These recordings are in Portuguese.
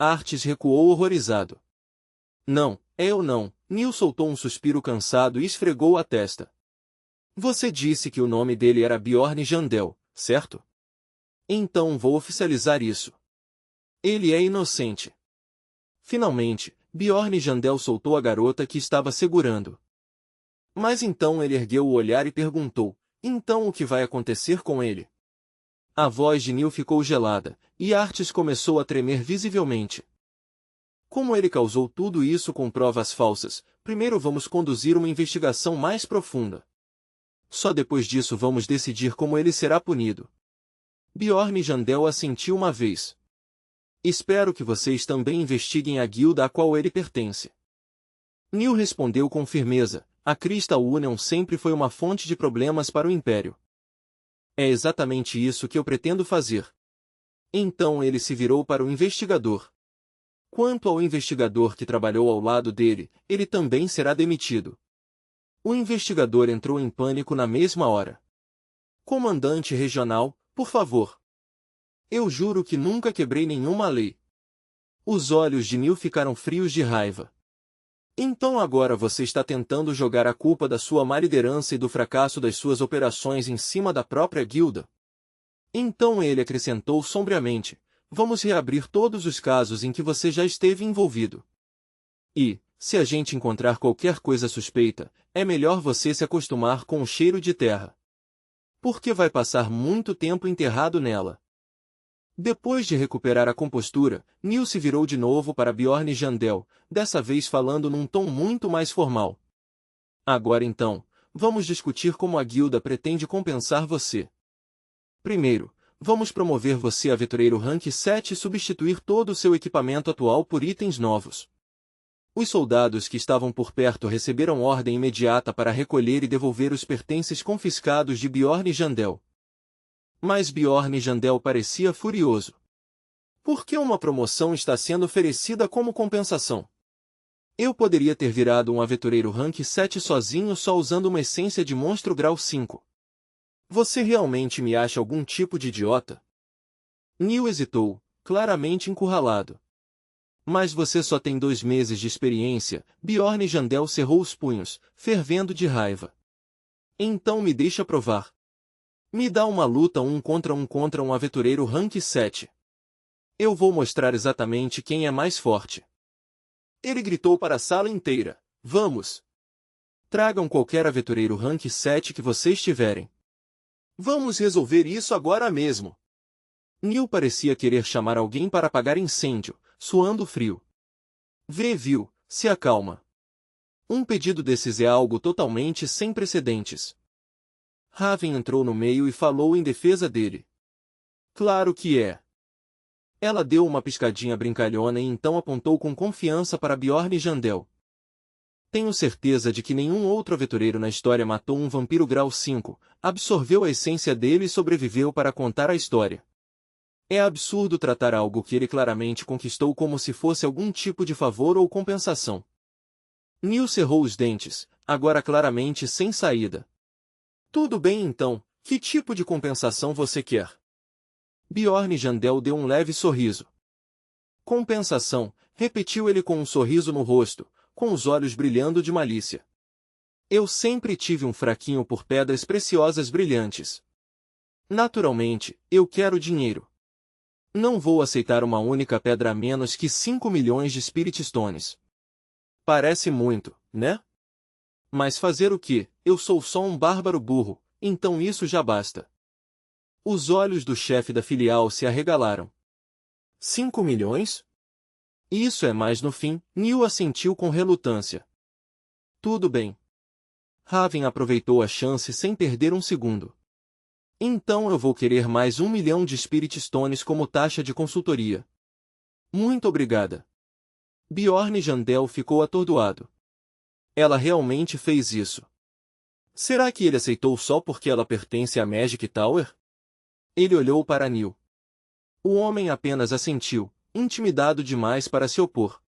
Artes recuou horrorizado. Não, eu não. Neil soltou um suspiro cansado e esfregou a testa. Você disse que o nome dele era Bjorn Jandel, certo? Então vou oficializar isso. Ele é inocente. Finalmente, Bjorn Jandel soltou a garota que estava segurando. Mas então ele ergueu o olhar e perguntou, então o que vai acontecer com ele? A voz de Neil ficou gelada, e Artes começou a tremer visivelmente. Como ele causou tudo isso com provas falsas, primeiro vamos conduzir uma investigação mais profunda. Só depois disso vamos decidir como ele será punido. Bjorn Jandel assentiu uma vez. Espero que vocês também investiguem a guilda a qual ele pertence. Neil respondeu com firmeza, a Crystal Union sempre foi uma fonte de problemas para o Império. É exatamente isso que eu pretendo fazer. Então ele se virou para o investigador. Quanto ao investigador que trabalhou ao lado dele, ele também será demitido. O investigador entrou em pânico na mesma hora. Comandante regional, por favor. Eu juro que nunca quebrei nenhuma lei. Os olhos de Neil ficaram frios de raiva. Então agora você está tentando jogar a culpa da sua má liderança e do fracasso das suas operações em cima da própria guilda? Então ele acrescentou sombriamente, vamos reabrir todos os casos em que você já esteve envolvido. E, se a gente encontrar qualquer coisa suspeita, é melhor você se acostumar com o cheiro de terra. Porque vai passar muito tempo enterrado nela. Depois de recuperar a compostura, Neil se virou de novo para Bjorn Jandel, dessa vez falando num tom muito mais formal. Agora então, vamos discutir como a guilda pretende compensar você. Primeiro, vamos promover você a aventureiro Rank 7 e substituir todo o seu equipamento atual por itens novos. Os soldados que estavam por perto receberam ordem imediata para recolher e devolver os pertences confiscados de Bjorn Jandel. Mas Bjorn Jandel parecia furioso. Por que uma promoção está sendo oferecida como compensação? Eu poderia ter virado um aventureiro Rank 7 sozinho só usando uma essência de monstro grau 5. Você realmente me acha algum tipo de idiota? Neil hesitou, claramente encurralado. Mas você só tem 2 meses de experiência, Bjorn Jandel cerrou os punhos, fervendo de raiva. Então me deixa provar. Me dá uma luta contra um aventureiro Rank 7. Eu vou mostrar exatamente quem é mais forte. Ele gritou para a sala inteira, vamos! Tragam qualquer aventureiro Rank 7 que vocês tiverem. Vamos resolver isso agora mesmo. Neil parecia querer chamar alguém para apagar incêndio, suando frio. Viu, se acalma. Um pedido desses é algo totalmente sem precedentes. Raven entrou no meio e falou em defesa dele. Claro que é. Ela deu uma piscadinha brincalhona e então apontou com confiança para Bjorn Jandel. Tenho certeza de que nenhum outro aventureiro na história matou um vampiro grau 5, absorveu a essência dele e sobreviveu para contar a história. É absurdo tratar algo que ele claramente conquistou como se fosse algum tipo de favor ou compensação. Neil cerrou os dentes, agora claramente sem saída. Tudo bem então, que tipo de compensação você quer? Bjorn Jandel deu um leve sorriso. Compensação, repetiu ele com um sorriso no rosto, com os olhos brilhando de malícia. Eu sempre tive um fraquinho por pedras preciosas brilhantes. Naturalmente, eu quero dinheiro. Não vou aceitar uma única pedra a menos que 5 milhões de Spirit Stones. Parece muito, né? Mas fazer o quê? Eu sou só um bárbaro burro, então isso já basta. Os olhos do chefe da filial se arregalaram. 5 milhões? Isso é mais no fim, Neil assentiu com relutância. Tudo bem. Raven aproveitou a chance sem perder um segundo. Então eu vou querer mais 1 milhão de Spirit Stones como taxa de consultoria. Muito obrigada. Bjorn Jandel ficou atordoado. Ela realmente fez isso. Será que ele aceitou só porque ela pertence à Magic Tower? Ele olhou para Neil. O homem apenas assentiu, intimidado demais para se opor.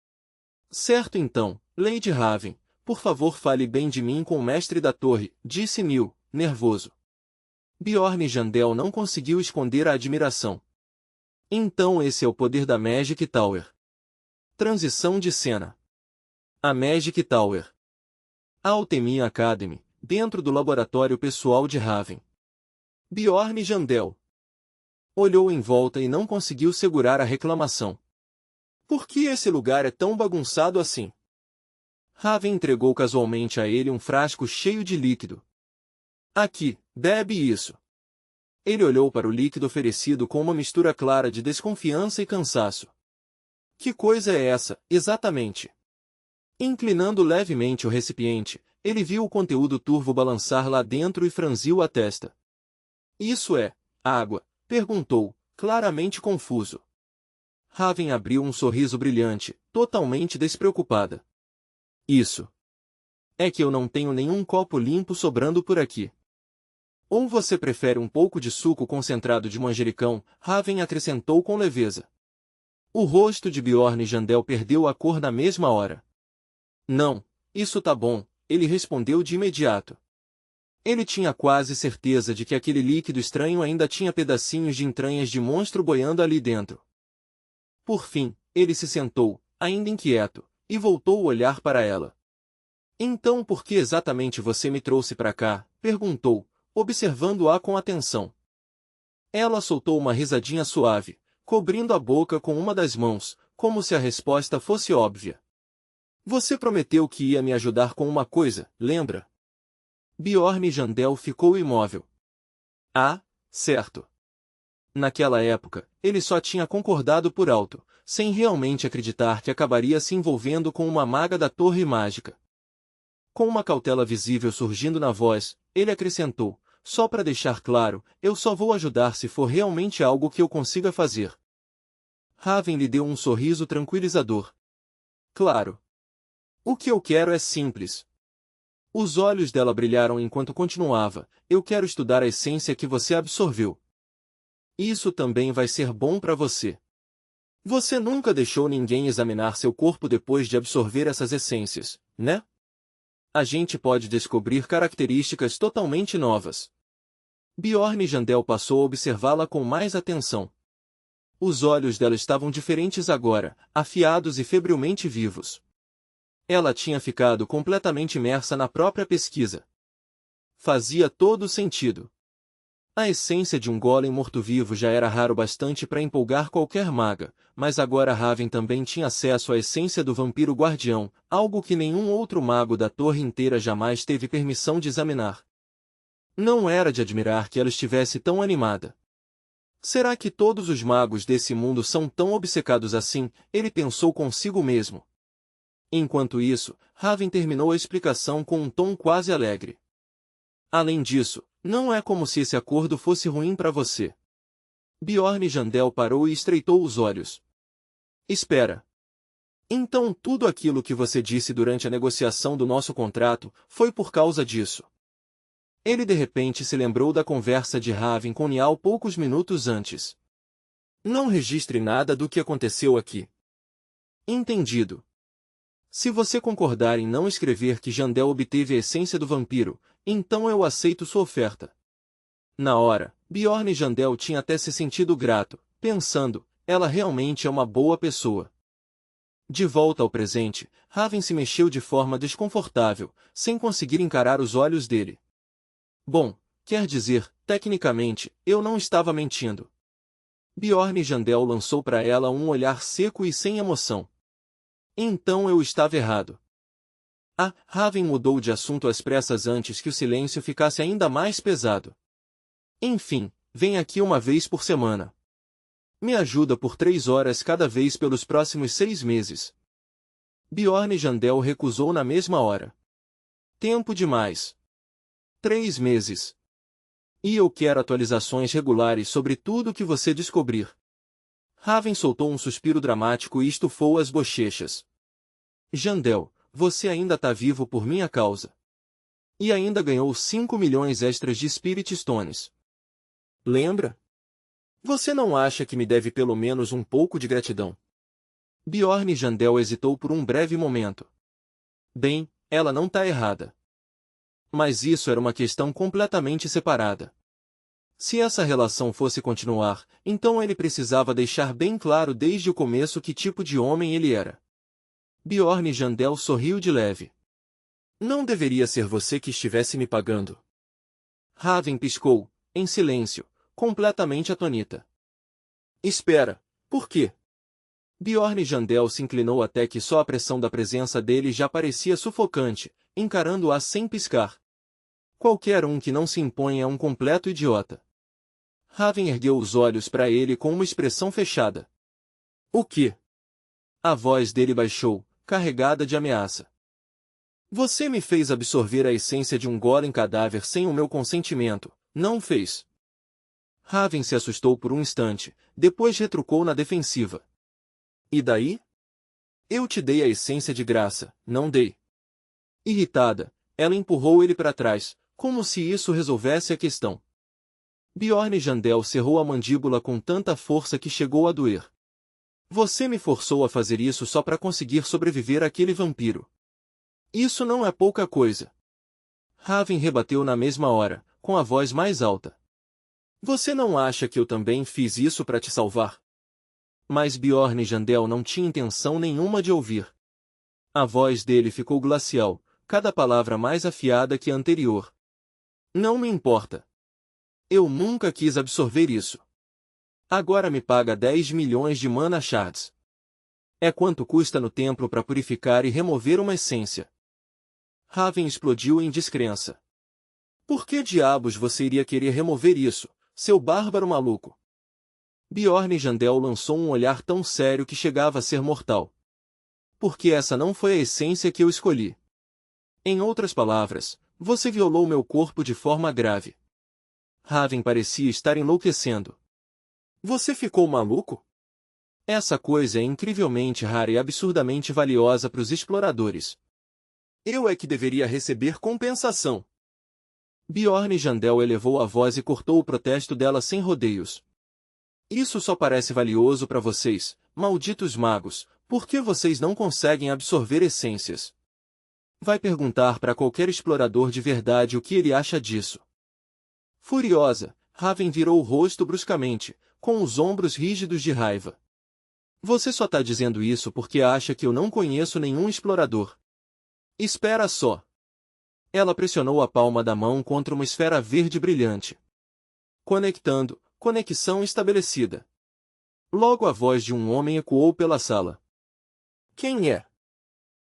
Certo então, Lady Raven, por favor fale bem de mim com o mestre da torre, disse Neil, nervoso. Bjorn Jandel não conseguiu esconder a admiração. Então esse é o poder da Magic Tower. Transição de cena. A Magic Tower. A Altemia Academy, dentro do laboratório pessoal de Raven. Bjorn Jandel olhou em volta e não conseguiu segurar a reclamação. Por que esse lugar é tão bagunçado assim? Raven entregou casualmente a ele um frasco cheio de líquido. Aqui, bebe isso. Ele olhou para o líquido oferecido com uma mistura clara de desconfiança e cansaço. Que coisa é essa, exatamente? Inclinando levemente o recipiente, ele viu o conteúdo turvo balançar lá dentro e franziu a testa. Isso é água? Perguntou, claramente confuso. Raven abriu um sorriso brilhante, totalmente despreocupada. Isso. É que eu não tenho nenhum copo limpo sobrando por aqui. Ou você prefere um pouco de suco concentrado de manjericão? Raven acrescentou com leveza. O rosto de Bjorn Jandel perdeu a cor na mesma hora. Não, isso tá bom, ele respondeu de imediato. Ele tinha quase certeza de que aquele líquido estranho ainda tinha pedacinhos de entranhas de monstro boiando ali dentro. Por fim, ele se sentou, ainda inquieto, e voltou o olhar para ela. Então por que exatamente você me trouxe para cá? Perguntou, observando-a com atenção. Ela soltou uma risadinha suave, cobrindo a boca com uma das mãos, como se a resposta fosse óbvia. Você prometeu que ia me ajudar com uma coisa, lembra? Bjorn Jandel ficou imóvel. Ah, certo. Naquela época, ele só tinha concordado por alto, sem realmente acreditar que acabaria se envolvendo com uma maga da Torre Mágica. Com uma cautela visível surgindo na voz, ele acrescentou, só para deixar claro, eu só vou ajudar se for realmente algo que eu consiga fazer. Raven lhe deu um sorriso tranquilizador. Claro. O que eu quero é simples. Os olhos dela brilharam enquanto continuava, eu quero estudar a essência que você absorveu. Isso também vai ser bom para você. Você nunca deixou ninguém examinar seu corpo depois de absorver essas essências, né? A gente pode descobrir características totalmente novas. Bjorn Jandel passou a observá-la com mais atenção. Os olhos dela estavam diferentes agora, afiados e febrilmente vivos. Ela tinha ficado completamente imersa na própria pesquisa. Fazia todo sentido. A essência de um golem morto-vivo já era raro bastante para empolgar qualquer maga, mas agora Raven também tinha acesso à essência do vampiro guardião, algo que nenhum outro mago da torre inteira jamais teve permissão de examinar. Não era de admirar que ela estivesse tão animada. Será que todos os magos desse mundo são tão obcecados assim? Ele pensou consigo mesmo. Enquanto isso, Raven terminou a explicação com um tom quase alegre. Além disso, não é como se esse acordo fosse ruim para você. Bjorn Jandel parou e estreitou os olhos. Espera. Então tudo aquilo que você disse durante a negociação do nosso contrato foi por causa disso. Ele de repente se lembrou da conversa de Raven com Niall poucos minutos antes. Não registre nada do que aconteceu aqui. Entendido. Se você concordar em não escrever que Jandel obteve a essência do vampiro, então eu aceito sua oferta. Na hora, Bjorn Jandel tinha até se sentido grato, pensando, ela realmente é uma boa pessoa. De volta ao presente, Raven se mexeu de forma desconfortável, sem conseguir encarar os olhos dele. Bom, quer dizer, tecnicamente, eu não estava mentindo. Bjorn Jandel lançou para ela um olhar seco e sem emoção. Então eu estava errado. Raven mudou de assunto às pressas antes que o silêncio ficasse ainda mais pesado. Enfim, vem aqui uma vez por semana. Me ajuda por 3 horas cada vez pelos próximos 6 meses. Bjorn Jandel recusou na mesma hora. Tempo demais. 3 meses. E eu quero atualizações regulares sobre tudo que você descobrir. Raven soltou um suspiro dramático e estufou as bochechas. Jandel, você ainda tá vivo por minha causa. E ainda ganhou 5 milhões extras de Spirit Stones. Lembra? Você não acha que me deve pelo menos um pouco de gratidão? Bjorn Jandel hesitou por um breve momento. Bem, ela não tá errada. Mas isso era uma questão completamente separada. Se essa relação fosse continuar, então ele precisava deixar bem claro desde o começo que tipo de homem ele era. Bjorn Jandel sorriu de leve. Não deveria ser você que estivesse me pagando. Raven piscou, em silêncio, completamente atonita. Espera, por quê? Bjorn Jandel se inclinou até que só a pressão da presença dele já parecia sufocante, encarando-a sem piscar. Qualquer um que não se impõe é um completo idiota. Raven ergueu os olhos para ele com uma expressão fechada. O quê? A voz dele baixou, carregada de ameaça. Você me fez absorver a essência de um golem cadáver sem o meu consentimento, não fez? Raven se assustou por um instante, depois retrucou na defensiva. E daí? Eu te dei a essência de graça, não dei. Irritada, ela empurrou ele para trás, como se isso resolvesse a questão. Bjorn Jandel cerrou a mandíbula com tanta força que chegou a doer. Você me forçou a fazer isso só para conseguir sobreviver àquele vampiro. Isso não é pouca coisa. Raven rebateu na mesma hora, com a voz mais alta. Você não acha que eu também fiz isso para te salvar? Mas Bjorn Jandel não tinha intenção nenhuma de ouvir. A voz dele ficou glacial, cada palavra mais afiada que a anterior. Não me importa. Eu nunca quis absorver isso. Agora me paga 10 milhões de mana shards. É quanto custa no templo para purificar e remover uma essência. Raven explodiu em descrença. Por que diabos você iria querer remover isso, seu bárbaro maluco? Bjorn Jandel lançou um olhar tão sério que chegava a ser mortal. Porque essa não foi a essência que eu escolhi. Em outras palavras, você violou meu corpo de forma grave. Raven parecia estar enlouquecendo. Você ficou maluco? Essa coisa é incrivelmente rara e absurdamente valiosa para os exploradores. Eu é que deveria receber compensação. Bjorn Jandel elevou a voz e cortou o protesto dela sem rodeios. Isso só parece valioso para vocês, malditos magos, porque vocês não conseguem absorver essências. Vai perguntar para qualquer explorador de verdade o que ele acha disso. Furiosa, Raven virou o rosto bruscamente, com os ombros rígidos de raiva. Você só tá dizendo isso porque acha que eu não conheço nenhum explorador. Espera só. Ela pressionou a palma da mão contra uma esfera verde brilhante. Conectando, conexão estabelecida. Logo a voz de um homem ecoou pela sala. Quem é?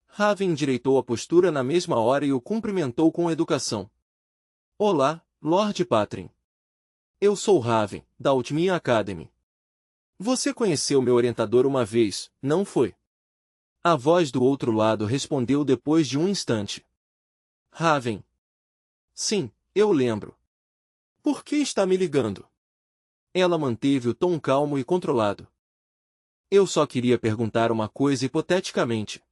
Raven endireitou a postura na mesma hora e o cumprimentou com educação. Olá, Lord Patrin. Eu sou Raven, da Ultimia Academy. Você conheceu meu orientador uma vez, não foi? A voz do outro lado respondeu depois de um instante. Raven. Sim, eu lembro. Por que está me ligando? Ela manteve o tom calmo e controlado. Eu só queria perguntar uma coisa hipoteticamente.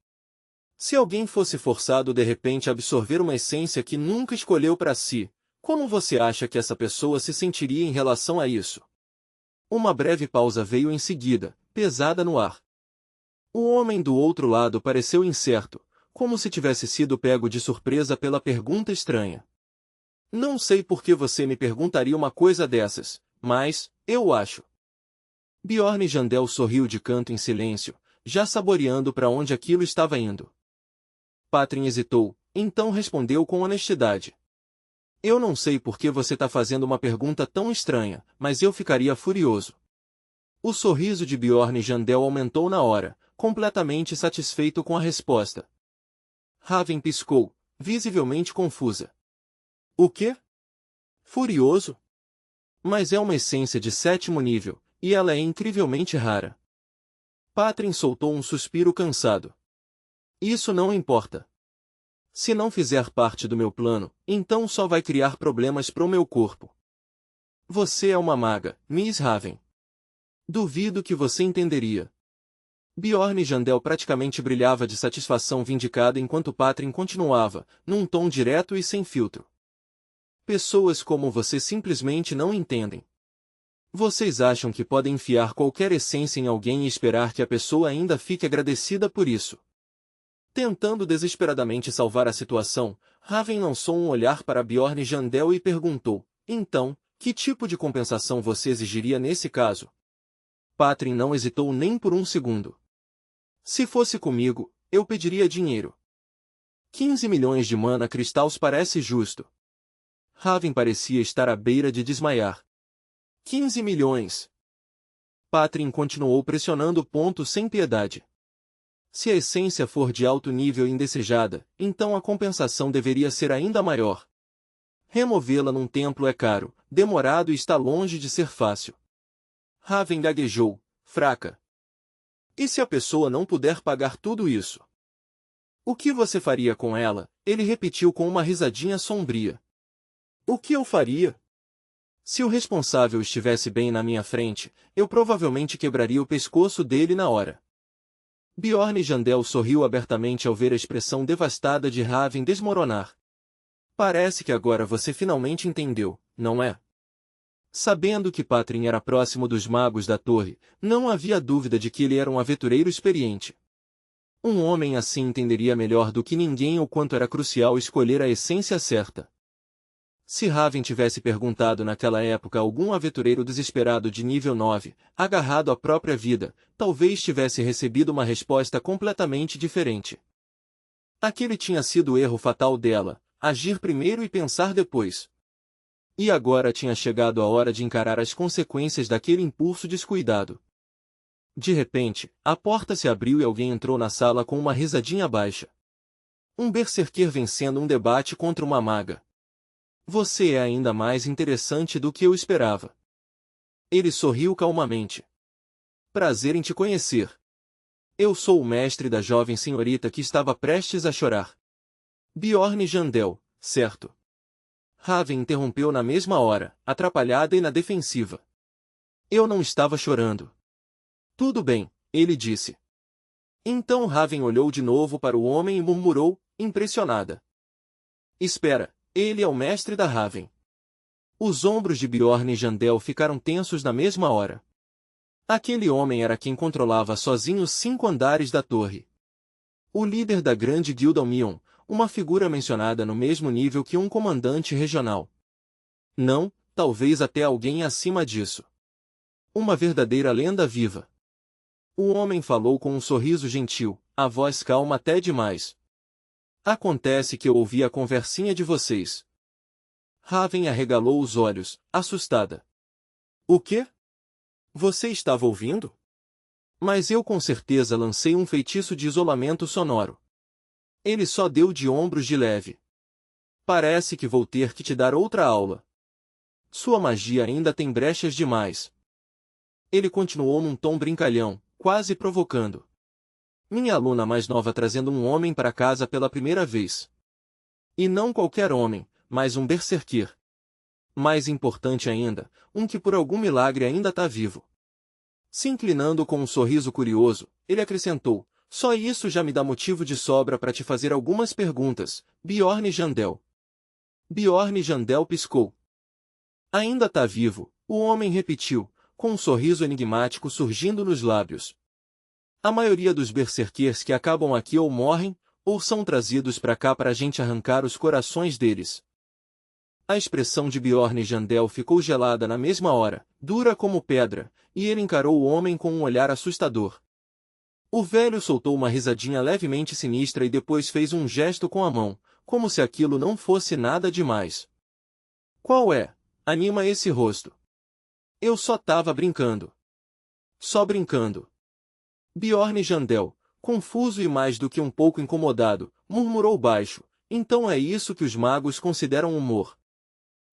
Se alguém fosse forçado de repente a absorver uma essência que nunca escolheu para si, como você acha que essa pessoa se sentiria em relação a isso? Uma breve pausa veio em seguida, pesada no ar. O homem do outro lado pareceu incerto, como se tivesse sido pego de surpresa pela pergunta estranha. Não sei por que você me perguntaria uma coisa dessas, mas, eu acho. Bjorn Jandel sorriu de canto em silêncio, já saboreando para onde aquilo estava indo. Patrin hesitou, então respondeu com honestidade. Eu não sei por que você está fazendo uma pergunta tão estranha, mas eu ficaria furioso. O sorriso de Bjorn Jandel aumentou na hora, completamente satisfeito com a resposta. Raven piscou, visivelmente confusa. O quê? Furioso? Mas é uma essência de 7º nível, e ela é incrivelmente rara. Patrin soltou um suspiro cansado. Isso não importa. Se não fizer parte do meu plano, então só vai criar problemas pro meu corpo. Você é uma maga, Miss Raven. Duvido que você entenderia. Bjorn Jandel praticamente brilhava de satisfação vindicada enquanto Patrin continuava, num tom direto e sem filtro. Pessoas como você simplesmente não entendem. Vocês acham que podem enfiar qualquer essência em alguém e esperar que a pessoa ainda fique agradecida por isso. Tentando desesperadamente salvar a situação, Raven lançou um olhar para Bjorn Jandel e perguntou, então, que tipo de compensação você exigiria nesse caso? Patrin não hesitou nem por um segundo. Se fosse comigo, eu pediria dinheiro. 15 milhões de mana cristais parece justo. Raven parecia estar à beira de desmaiar. 15 milhões! Patrin continuou pressionando o ponto sem piedade. Se a essência for de alto nível e indesejada, então a compensação deveria ser ainda maior. Removê-la num templo é caro, demorado e está longe de ser fácil. Raven gaguejou, fraca. E se a pessoa não puder pagar tudo isso? O que você faria com ela? Ele repetiu com uma risadinha sombria. O que eu faria? Se o responsável estivesse bem na minha frente, eu provavelmente quebraria o pescoço dele na hora. Bjorn Jandel sorriu abertamente ao ver a expressão devastada de Raven desmoronar. Parece que agora você finalmente entendeu, não é? Sabendo que Patrin era próximo dos magos da torre, não havia dúvida de que ele era um aventureiro experiente. Um homem assim entenderia melhor do que ninguém o quanto era crucial escolher a essência certa. Se Raven tivesse perguntado naquela época a algum aventureiro desesperado de nível 9, agarrado à própria vida, talvez tivesse recebido uma resposta completamente diferente. Aquele tinha sido o erro fatal dela, agir primeiro e pensar depois. E agora tinha chegado a hora de encarar as consequências daquele impulso descuidado. De repente, a porta se abriu e alguém entrou na sala com uma risadinha baixa. Um berserker vencendo um debate contra uma maga. Você é ainda mais interessante do que eu esperava. Ele sorriu calmamente. Prazer em te conhecer. Eu sou o mestre da jovem senhorita que estava prestes a chorar. Bjorn Jandel, certo? Raven interrompeu na mesma hora, atrapalhada e na defensiva. Eu não estava chorando. Tudo bem, ele disse. Então Raven olhou de novo para o homem e murmurou, impressionada. Espera, ele é o mestre da Raven. Os ombros de Bjorn Jandel ficaram tensos na mesma hora. Aquele homem era quem controlava sozinho os 5 andares da torre. O líder da grande guilda Almion, uma figura mencionada no mesmo nível que um comandante regional. Não, talvez até alguém acima disso. Uma verdadeira lenda viva. O homem falou com um sorriso gentil, a voz calma até demais. Acontece que eu ouvi a conversinha de vocês. Raven arregalou os olhos, assustada. O quê? Você estava ouvindo? Mas eu com certeza lancei um feitiço de isolamento sonoro. Ele só deu de ombros de leve. Parece que vou ter que te dar outra aula. Sua magia ainda tem brechas demais. Ele continuou num tom brincalhão, quase provocando. Minha aluna mais nova trazendo um homem para casa pela primeira vez. E não qualquer homem, mas um berserker. Mais importante ainda, um que por algum milagre ainda está vivo. Se inclinando com um sorriso curioso, ele acrescentou, só isso já me dá motivo de sobra para te fazer algumas perguntas, Bjorn Jandel. Bjorn Jandel piscou. Ainda está vivo, o homem repetiu, com um sorriso enigmático surgindo nos lábios. A maioria dos berserkers que acabam aqui ou morrem, ou são trazidos para cá para a gente arrancar os corações deles. A expressão de Bjorn Jandel ficou gelada na mesma hora, dura como pedra, e ele encarou o homem com um olhar assustador. O velho soltou uma risadinha levemente sinistra e depois fez um gesto com a mão, como se aquilo não fosse nada demais. Qual é? Anima esse rosto. Eu só tava brincando. Só brincando. Bjorn Jandel, confuso e mais do que um pouco incomodado, murmurou baixo, então é isso que os magos consideram humor.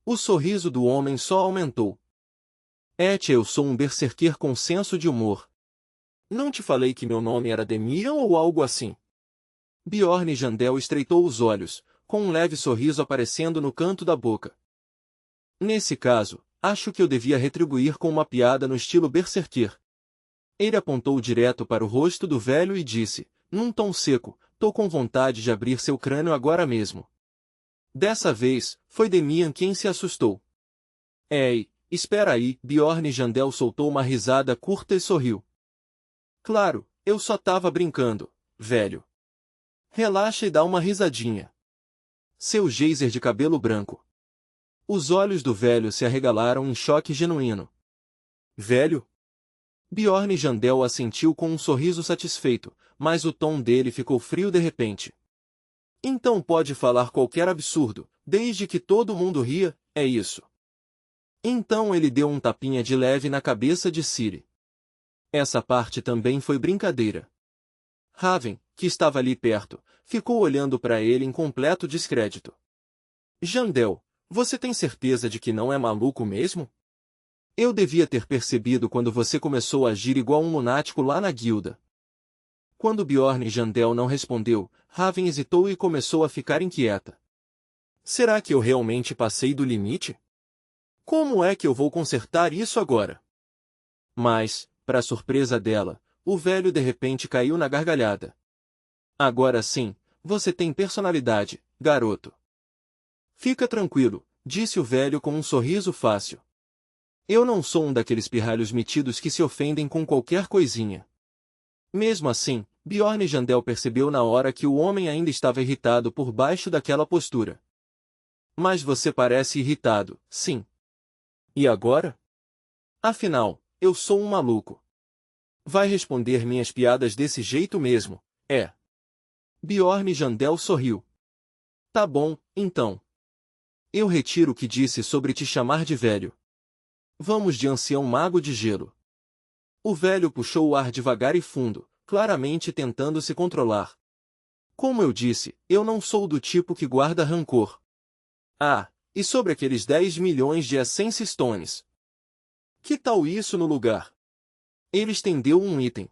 O sorriso do homem só aumentou. Eu sou um berserker com senso de humor. Não te falei que meu nome era Demian ou algo assim? Bjorn Jandel estreitou os olhos, com um leve sorriso aparecendo no canto da boca. Nesse caso, acho que eu devia retribuir com uma piada no estilo berserker. Ele apontou direto para o rosto do velho e disse, num tom seco, tô com vontade de abrir seu crânio agora mesmo. Dessa vez, foi Demian quem se assustou. Ei, espera aí, Bjorn Jandel soltou uma risada curta e sorriu. Claro, eu só tava brincando, velho. Relaxa e dá uma risadinha. Seu geyser de cabelo branco. Os olhos do velho se arregalaram em choque genuíno. Velho? Bjorn Jandel assentiu com um sorriso satisfeito, mas o tom dele ficou frio de repente. Então pode falar qualquer absurdo, desde que todo mundo ria, é isso. Então ele deu um tapinha de leve na cabeça de Ciri. Essa parte também foi brincadeira. Raven, que estava ali perto, ficou olhando para ele em completo descrédito. Jandel, você tem certeza de que não é maluco mesmo? Eu devia ter percebido quando você começou a agir igual um lunático lá na guilda. Quando Bjorn Jandel não respondeu, Raven hesitou e começou a ficar inquieta. Será que eu realmente passei do limite? Como é que eu vou consertar isso agora? Mas, para surpresa dela, o velho de repente caiu na gargalhada. Agora sim, você tem personalidade, garoto. Fica tranquilo, disse o velho com um sorriso fácil. Eu não sou um daqueles pirralhos metidos que se ofendem com qualquer coisinha. Mesmo assim, Bjorn Jandel percebeu na hora que o homem ainda estava irritado por baixo daquela postura. Mas você parece irritado, sim. E agora? Afinal, eu sou um maluco. Vai responder minhas piadas desse jeito mesmo, é? Bjorn Jandel sorriu. Tá bom, então. Eu retiro o que disse sobre te chamar de velho. Vamos de ancião mago de gelo. O velho puxou o ar devagar e fundo, claramente tentando se controlar. Como eu disse, eu não sou do tipo que guarda rancor. Ah, e sobre aqueles 10 milhões de Essence Stones? Que tal isso no lugar? Ele estendeu um item.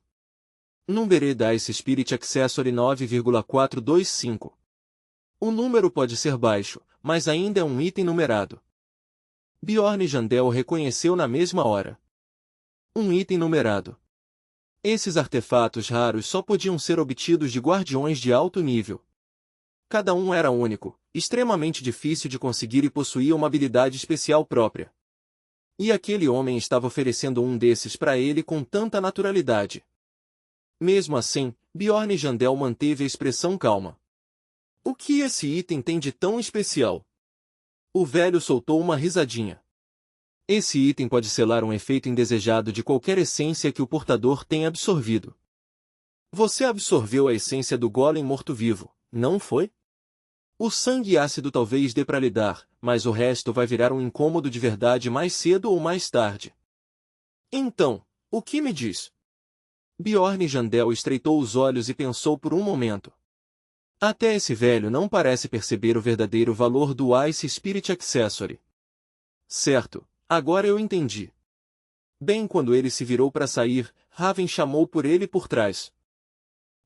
Number Dice Spirit Accessory 9,425. O número pode ser baixo, mas ainda é um item numerado. Bjorn Jandel reconheceu na mesma hora. Um item numerado. Esses artefatos raros só podiam ser obtidos de guardiões de alto nível. Cada um era único, extremamente difícil de conseguir e possuía uma habilidade especial própria. E aquele homem estava oferecendo um desses para ele com tanta naturalidade. Mesmo assim, Bjorn Jandel manteve a expressão calma. O que esse item tem de tão especial? O velho soltou uma risadinha. Esse item pode selar um efeito indesejado de qualquer essência que o portador tenha absorvido. Você absorveu a essência do golem morto-vivo, não foi? O sangue ácido talvez dê para lidar, mas o resto vai virar um incômodo de verdade mais cedo ou mais tarde. Então, o que me diz? Bjorn Jandel estreitou os olhos e pensou por um momento. Até esse velho não parece perceber o verdadeiro valor do Ice Spirit Accessory. Certo, agora eu entendi. Bem, quando ele se virou para sair, Raven chamou por ele por trás.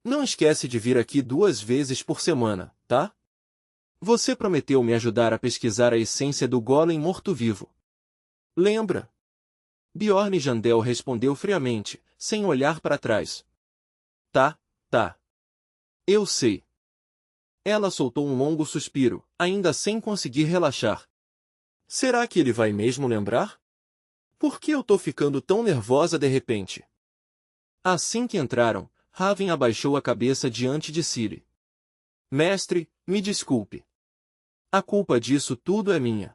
Não esquece de vir aqui 2 vezes por semana, tá? Você prometeu me ajudar a pesquisar a essência do golem morto-vivo. Lembra? Bjorn Jandel respondeu friamente, sem olhar para trás. Tá. Eu sei. Ela soltou um longo suspiro, ainda sem conseguir relaxar. Será que ele vai mesmo lembrar? Por que eu tô ficando tão nervosa de repente? Assim que entraram, Raven abaixou a cabeça diante de Ciri. Mestre, me desculpe. A culpa disso tudo é minha.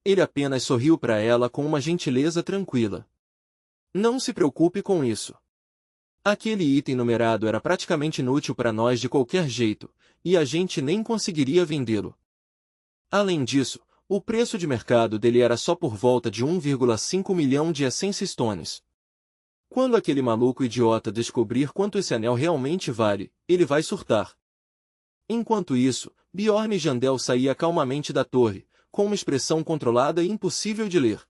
Ele apenas sorriu para ela com uma gentileza tranquila. Não se preocupe com isso. Aquele item numerado era praticamente inútil para nós de qualquer jeito, e a gente nem conseguiria vendê-lo. Além disso, o preço de mercado dele era só por volta de 1,5 milhão de Essence Stones. Quando aquele maluco idiota descobrir quanto esse anel realmente vale, ele vai surtar. Enquanto isso, Bjorn Jandel saía calmamente da torre, com uma expressão controlada e impossível de ler.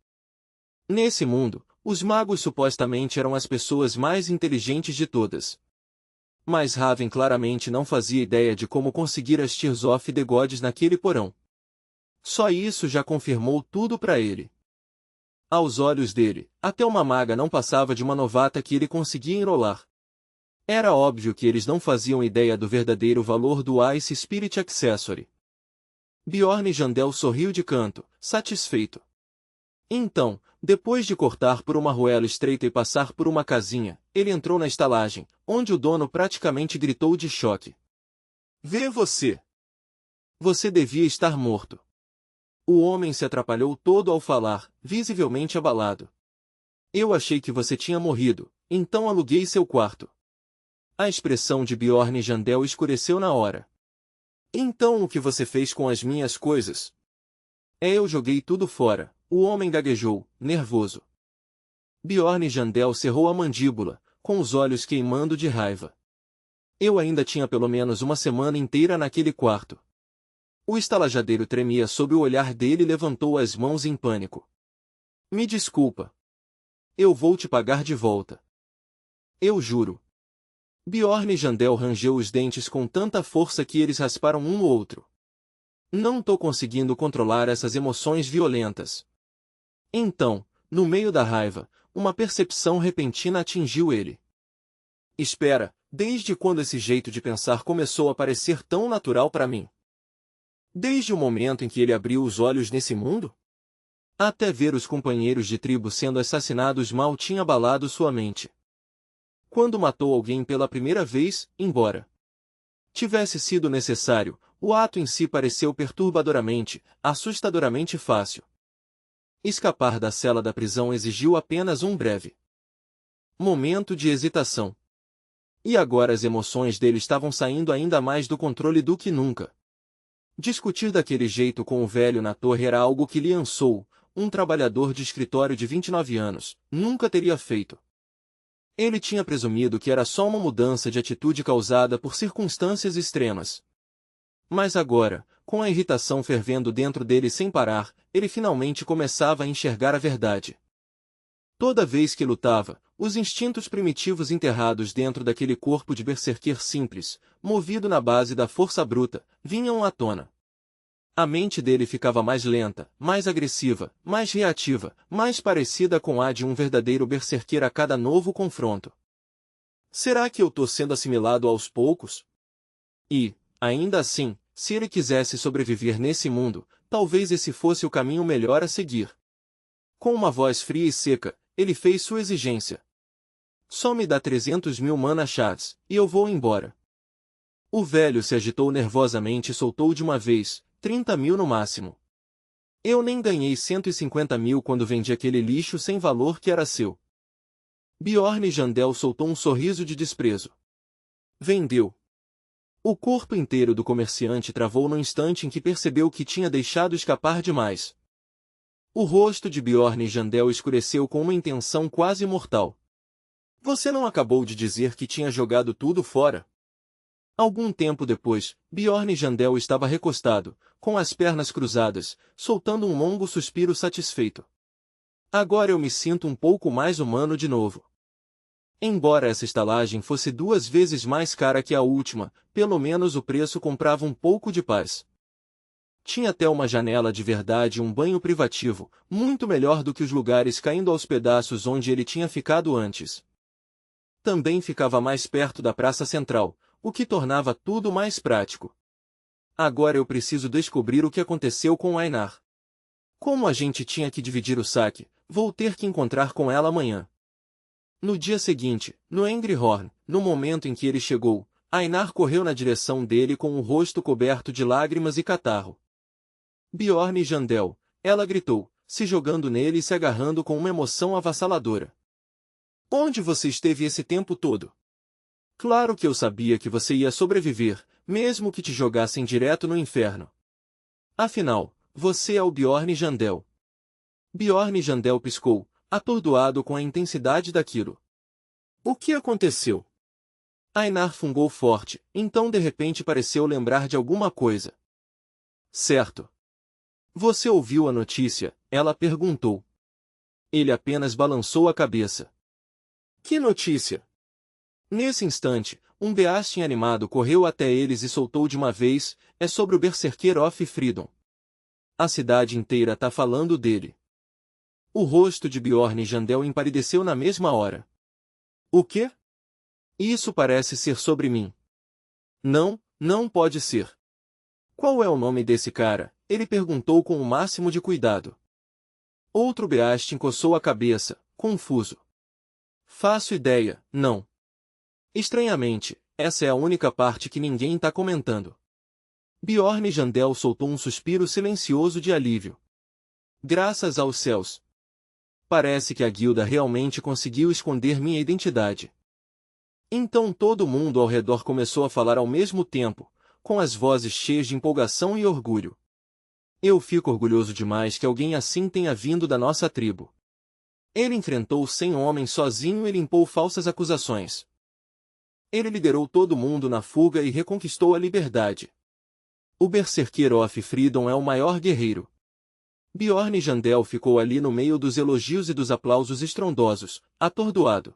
Nesse mundo, os magos supostamente eram as pessoas mais inteligentes de todas. Mas Raven claramente não fazia ideia de como conseguir as Tears of the Gods naquele porão. Só isso já confirmou tudo para ele. Aos olhos dele, até uma maga não passava de uma novata que ele conseguia enrolar. Era óbvio que eles não faziam ideia do verdadeiro valor do Ice Spirit Accessory. Bjorn Jandel sorriu de canto, satisfeito. Então, depois de cortar por uma ruela estreita e passar por uma casinha, ele entrou na estalagem, onde o dono praticamente gritou de choque. Vê você! Você devia estar morto. O homem se atrapalhou todo ao falar, visivelmente abalado. Eu achei que você tinha morrido, então aluguei seu quarto. A expressão de Bjorn Jandel escureceu na hora. Então o que você fez com as minhas coisas? Eu joguei tudo fora, o homem gaguejou, nervoso. Bjorn Jandel cerrou a mandíbula, com os olhos queimando de raiva. Eu ainda tinha pelo menos uma semana inteira naquele quarto. O estalajadeiro tremia sob o olhar dele e levantou as mãos em pânico. Me desculpa. Eu vou te pagar de volta. Eu juro. Bjorn Jandel rangeu os dentes com tanta força que eles rasparam um no outro. Não tô conseguindo controlar essas emoções violentas. Então, no meio da raiva, uma percepção repentina atingiu ele. Espera, desde quando esse jeito de pensar começou a parecer tão natural para mim? Desde o momento em que ele abriu os olhos nesse mundo? Até ver os companheiros de tribo sendo assassinados mal tinha abalado sua mente. Quando matou alguém pela primeira vez, embora tivesse sido necessário, o ato em si pareceu perturbadoramente, assustadoramente fácil. Escapar da cela da prisão exigiu apenas um breve momento de hesitação. E agora as emoções dele estavam saindo ainda mais do controle do que nunca. Discutir daquele jeito com o velho na torre era algo que Lian Sou, um trabalhador de escritório de 29 anos, nunca teria feito. Ele tinha presumido que era só uma mudança de atitude causada por circunstâncias extremas. Mas agora, com a irritação fervendo dentro dele sem parar, ele finalmente começava a enxergar a verdade. Toda vez que lutava, os instintos primitivos enterrados dentro daquele corpo de berserker simples, movido na base da força bruta, vinham à tona. A mente dele ficava mais lenta, mais agressiva, mais reativa, mais parecida com a de um verdadeiro berserker a cada novo confronto. Será que eu tô sendo assimilado aos poucos? E, ainda assim, se ele quisesse sobreviver nesse mundo, talvez esse fosse o caminho melhor a seguir. Com uma voz fria e seca, ele fez sua exigência. Só me dá 300.000 mana chats, e eu vou embora. O velho se agitou nervosamente e soltou de uma vez, 30.000 no máximo. Eu nem ganhei 150.000 quando vendi aquele lixo sem valor que era seu. Bjorn Jandel soltou um sorriso de desprezo. Vendeu. O corpo inteiro do comerciante travou no instante em que percebeu que tinha deixado escapar demais. O rosto de Bjorn Jandel escureceu com uma intenção quase mortal. Você não acabou de dizer que tinha jogado tudo fora? Algum tempo depois, Bjorn Jandel estava recostado, com as pernas cruzadas, soltando um longo suspiro satisfeito. Agora eu me sinto um pouco mais humano de novo. Embora essa estalagem fosse 2 vezes mais cara que a última, pelo menos o preço comprava um pouco de paz. Tinha até uma janela de verdade e um banho privativo, muito melhor do que os lugares caindo aos pedaços onde ele tinha ficado antes. Também ficava mais perto da praça central, o que tornava tudo mais prático. Agora eu preciso descobrir o que aconteceu com Ainar. Como a gente tinha que dividir o saque, vou ter que encontrar com ela amanhã. No dia seguinte, no Engrihorn, no momento em que ele chegou, Ainar correu na direção dele com o rosto coberto de lágrimas e catarro. Bjorn Jandel, ela gritou, se jogando nele e se agarrando com uma emoção avassaladora. Onde você esteve esse tempo todo? Claro que eu sabia que você ia sobreviver, mesmo que te jogassem direto no inferno. Afinal, você é o Bjorn Jandel. Bjorn Jandel piscou, atordoado com a intensidade daquilo. O que aconteceu? Ainar fungou forte, então de repente pareceu lembrar de alguma coisa. Certo. Você ouviu a notícia? Ela perguntou. Ele apenas balançou a cabeça. Que notícia? Nesse instante, um Beastin animado correu até eles e soltou de uma vez, é sobre o Berserker of Freedom. A cidade inteira tá falando dele. O rosto de Bjorn Jandel empalideceu na mesma hora. O quê? Isso parece ser sobre mim. Não, não pode ser. Qual é o nome desse cara? Ele perguntou com o máximo de cuidado. Outro Beastin coçou a cabeça, confuso. Faço ideia, não. Estranhamente, essa é a única parte que ninguém tá comentando. Bjorn Jandel soltou um suspiro silencioso de alívio. Graças aos céus. parece que a guilda realmente conseguiu esconder minha identidade. Então todo mundo ao redor começou a falar ao mesmo tempo, com as vozes cheias de empolgação e orgulho. Eu fico orgulhoso demais que alguém assim tenha vindo da nossa tribo. Ele enfrentou 100 homens sozinho e limpou falsas acusações. Ele liderou todo mundo na fuga e reconquistou a liberdade. O Berserker of Freedom é o maior guerreiro. Bjorn Jandel ficou ali no meio dos elogios e dos aplausos estrondosos, atordoado.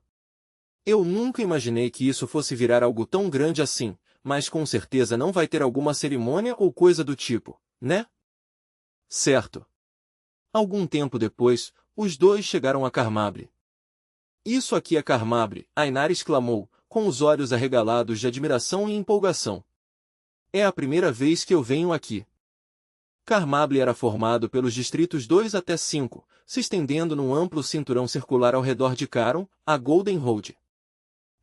Eu nunca imaginei que isso fosse virar algo tão grande assim, mas com certeza não vai ter alguma cerimônia ou coisa do tipo, né? Certo. Algum tempo depois, os dois chegaram a Carmabre. Isso aqui é Carmabre, Ainar exclamou, com os olhos arregalados de admiração e empolgação. É a primeira vez que eu venho aqui. Carmabre era formado pelos distritos 2 até 5, se estendendo num amplo cinturão circular ao redor de Caron, a Golden Road.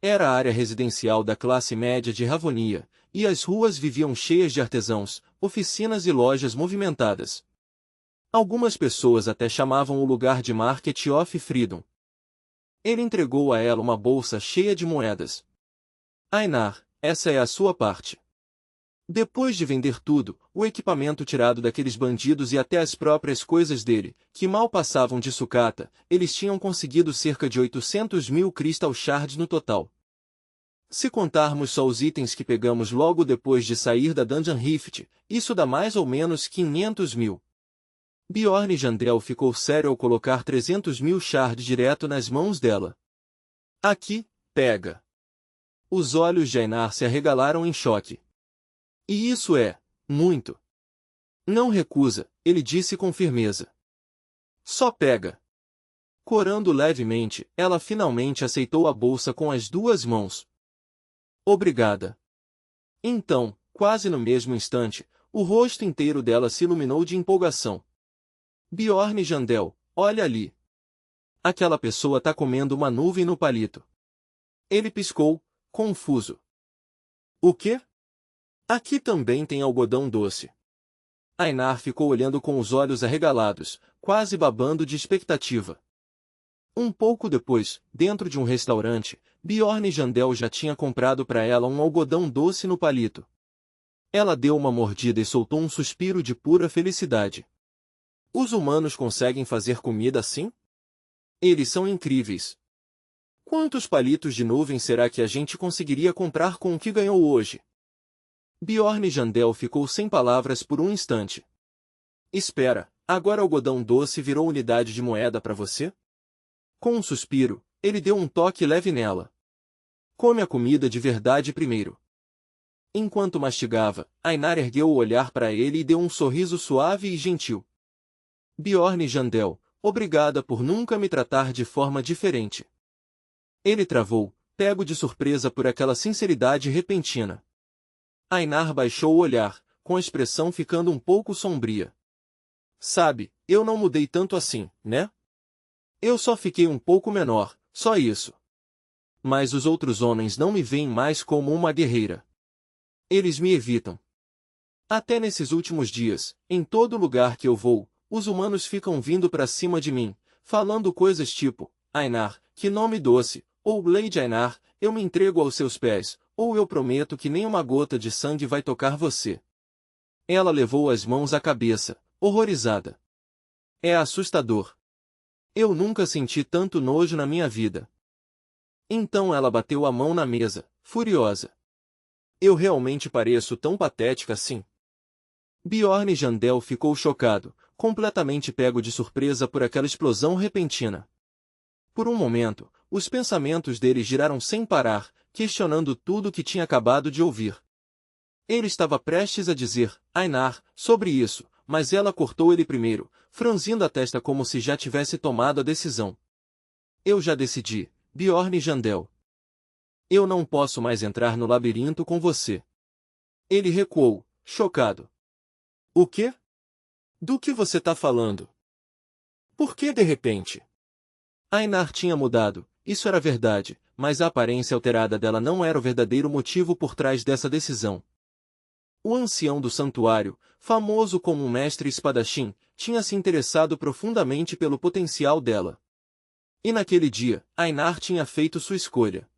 Era a área residencial da classe média de Ravonia, e as ruas viviam cheias de artesãos, oficinas e lojas movimentadas. Algumas pessoas até chamavam o lugar de Market of Freedom. Ele entregou a ela uma bolsa cheia de moedas. Ainar, essa é a sua parte. Depois de vender tudo, o equipamento tirado daqueles bandidos e até as próprias coisas dele, que mal passavam de sucata, eles tinham conseguido cerca de 800.000 Crystal Shards no total. Se contarmos só os itens que pegamos logo depois de sair da Dungeon Rift, isso dá mais ou menos 500.000. Bjorn Jandel ficou sério ao colocar 300.000 shards direto nas mãos dela. Aqui, pega. Os olhos de Ainar se arregalaram em choque. E isso é muito. Não recusa, ele disse com firmeza. Só pega. Corando levemente, ela finalmente aceitou a bolsa com as duas mãos. Obrigada. Então, quase no mesmo instante, o rosto inteiro dela se iluminou de empolgação. Bjorn Jandel, olha ali. Aquela pessoa tá comendo uma nuvem no palito. Ele piscou, confuso. O quê? Aqui também tem algodão doce. Ainar ficou olhando com os olhos arregalados, quase babando de expectativa. Um pouco depois, dentro de um restaurante, Bjorn Jandel já tinha comprado para ela um algodão doce no palito. Ela deu uma mordida e soltou um suspiro de pura felicidade. Os humanos conseguem fazer comida assim? Eles são incríveis. Quantos palitos de nuvem será que a gente conseguiria comprar com o que ganhou hoje? Bjorn Jandel ficou sem palavras por um instante. Espera, agora o algodão doce virou unidade de moeda para você? Com um suspiro, ele deu um toque leve nela. Come a comida de verdade primeiro. Enquanto mastigava, Ainar ergueu o olhar para ele e deu um sorriso suave e gentil. Bjorn Jandel, obrigada por nunca me tratar de forma diferente. Ele travou, pego de surpresa por aquela sinceridade repentina. Ainar baixou o olhar, com a expressão ficando um pouco sombria. Sabe, eu não mudei tanto assim, né? Eu só fiquei um pouco menor, só isso. Mas os outros homens não me veem mais como uma guerreira. Eles me evitam. Até nesses últimos dias, em todo lugar que eu vou, os humanos ficam vindo para cima de mim, falando coisas tipo, Ainar, que nome doce, ou Lady Ainar, eu me entrego aos seus pés, ou eu prometo que nem uma gota de sangue vai tocar você. Ela levou as mãos à cabeça, horrorizada. É assustador. Eu nunca senti tanto nojo na minha vida. Então ela bateu a mão na mesa, furiosa. Eu realmente pareço tão patética assim? Bjorn Jandel ficou chocado, completamente pego de surpresa por aquela explosão repentina. Por um momento, os pensamentos dele giraram sem parar, questionando tudo o que tinha acabado de ouvir. Ele estava prestes a dizer, Ainar, sobre isso, mas ela cortou ele primeiro, franzindo a testa como se já tivesse tomado a decisão. Eu já decidi, Bjorn Jandel. Eu não posso mais entrar no labirinto com você. Ele recuou, chocado. O quê? Do que você tá falando? Por que de repente? Ainar tinha mudado, isso era verdade, mas a aparência alterada dela não era o verdadeiro motivo por trás dessa decisão. O ancião do santuário, famoso como um mestre espadachim, tinha se interessado profundamente pelo potencial dela. E naquele dia, Einar tinha feito sua escolha.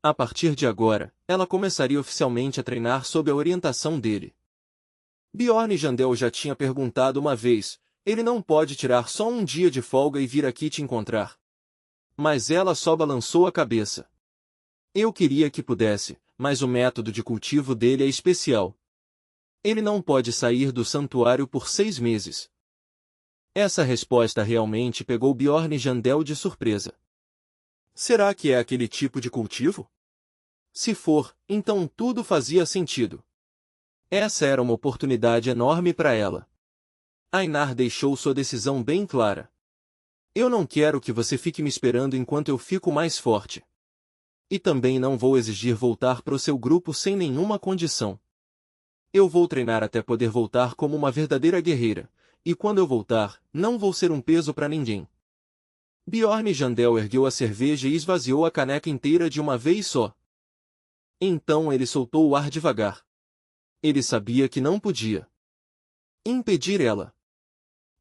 A partir de agora, ela começaria oficialmente a treinar sob a orientação dele. Bjorn Jandel já tinha perguntado uma vez, ele não pode tirar só um dia de folga e vir aqui te encontrar. Mas ela só balançou a cabeça. Eu queria que pudesse, mas o método de cultivo dele é especial. Ele não pode sair do santuário por 6 meses. Essa resposta realmente pegou Bjorn Jandel de surpresa. Será que é aquele tipo de cultivo? Se for, então tudo fazia sentido. Essa era uma oportunidade enorme para ela. Einar deixou sua decisão bem clara. Eu não quero que você fique me esperando enquanto eu fico mais forte. E também não vou exigir voltar para o seu grupo sem nenhuma condição. Eu vou treinar até poder voltar como uma verdadeira guerreira, e quando eu voltar, não vou ser um peso para ninguém. Bjorn Jandel ergueu a cerveja e esvaziou a caneca inteira de uma vez só. Então ele soltou o ar devagar. Ele sabia que não podia impedir ela.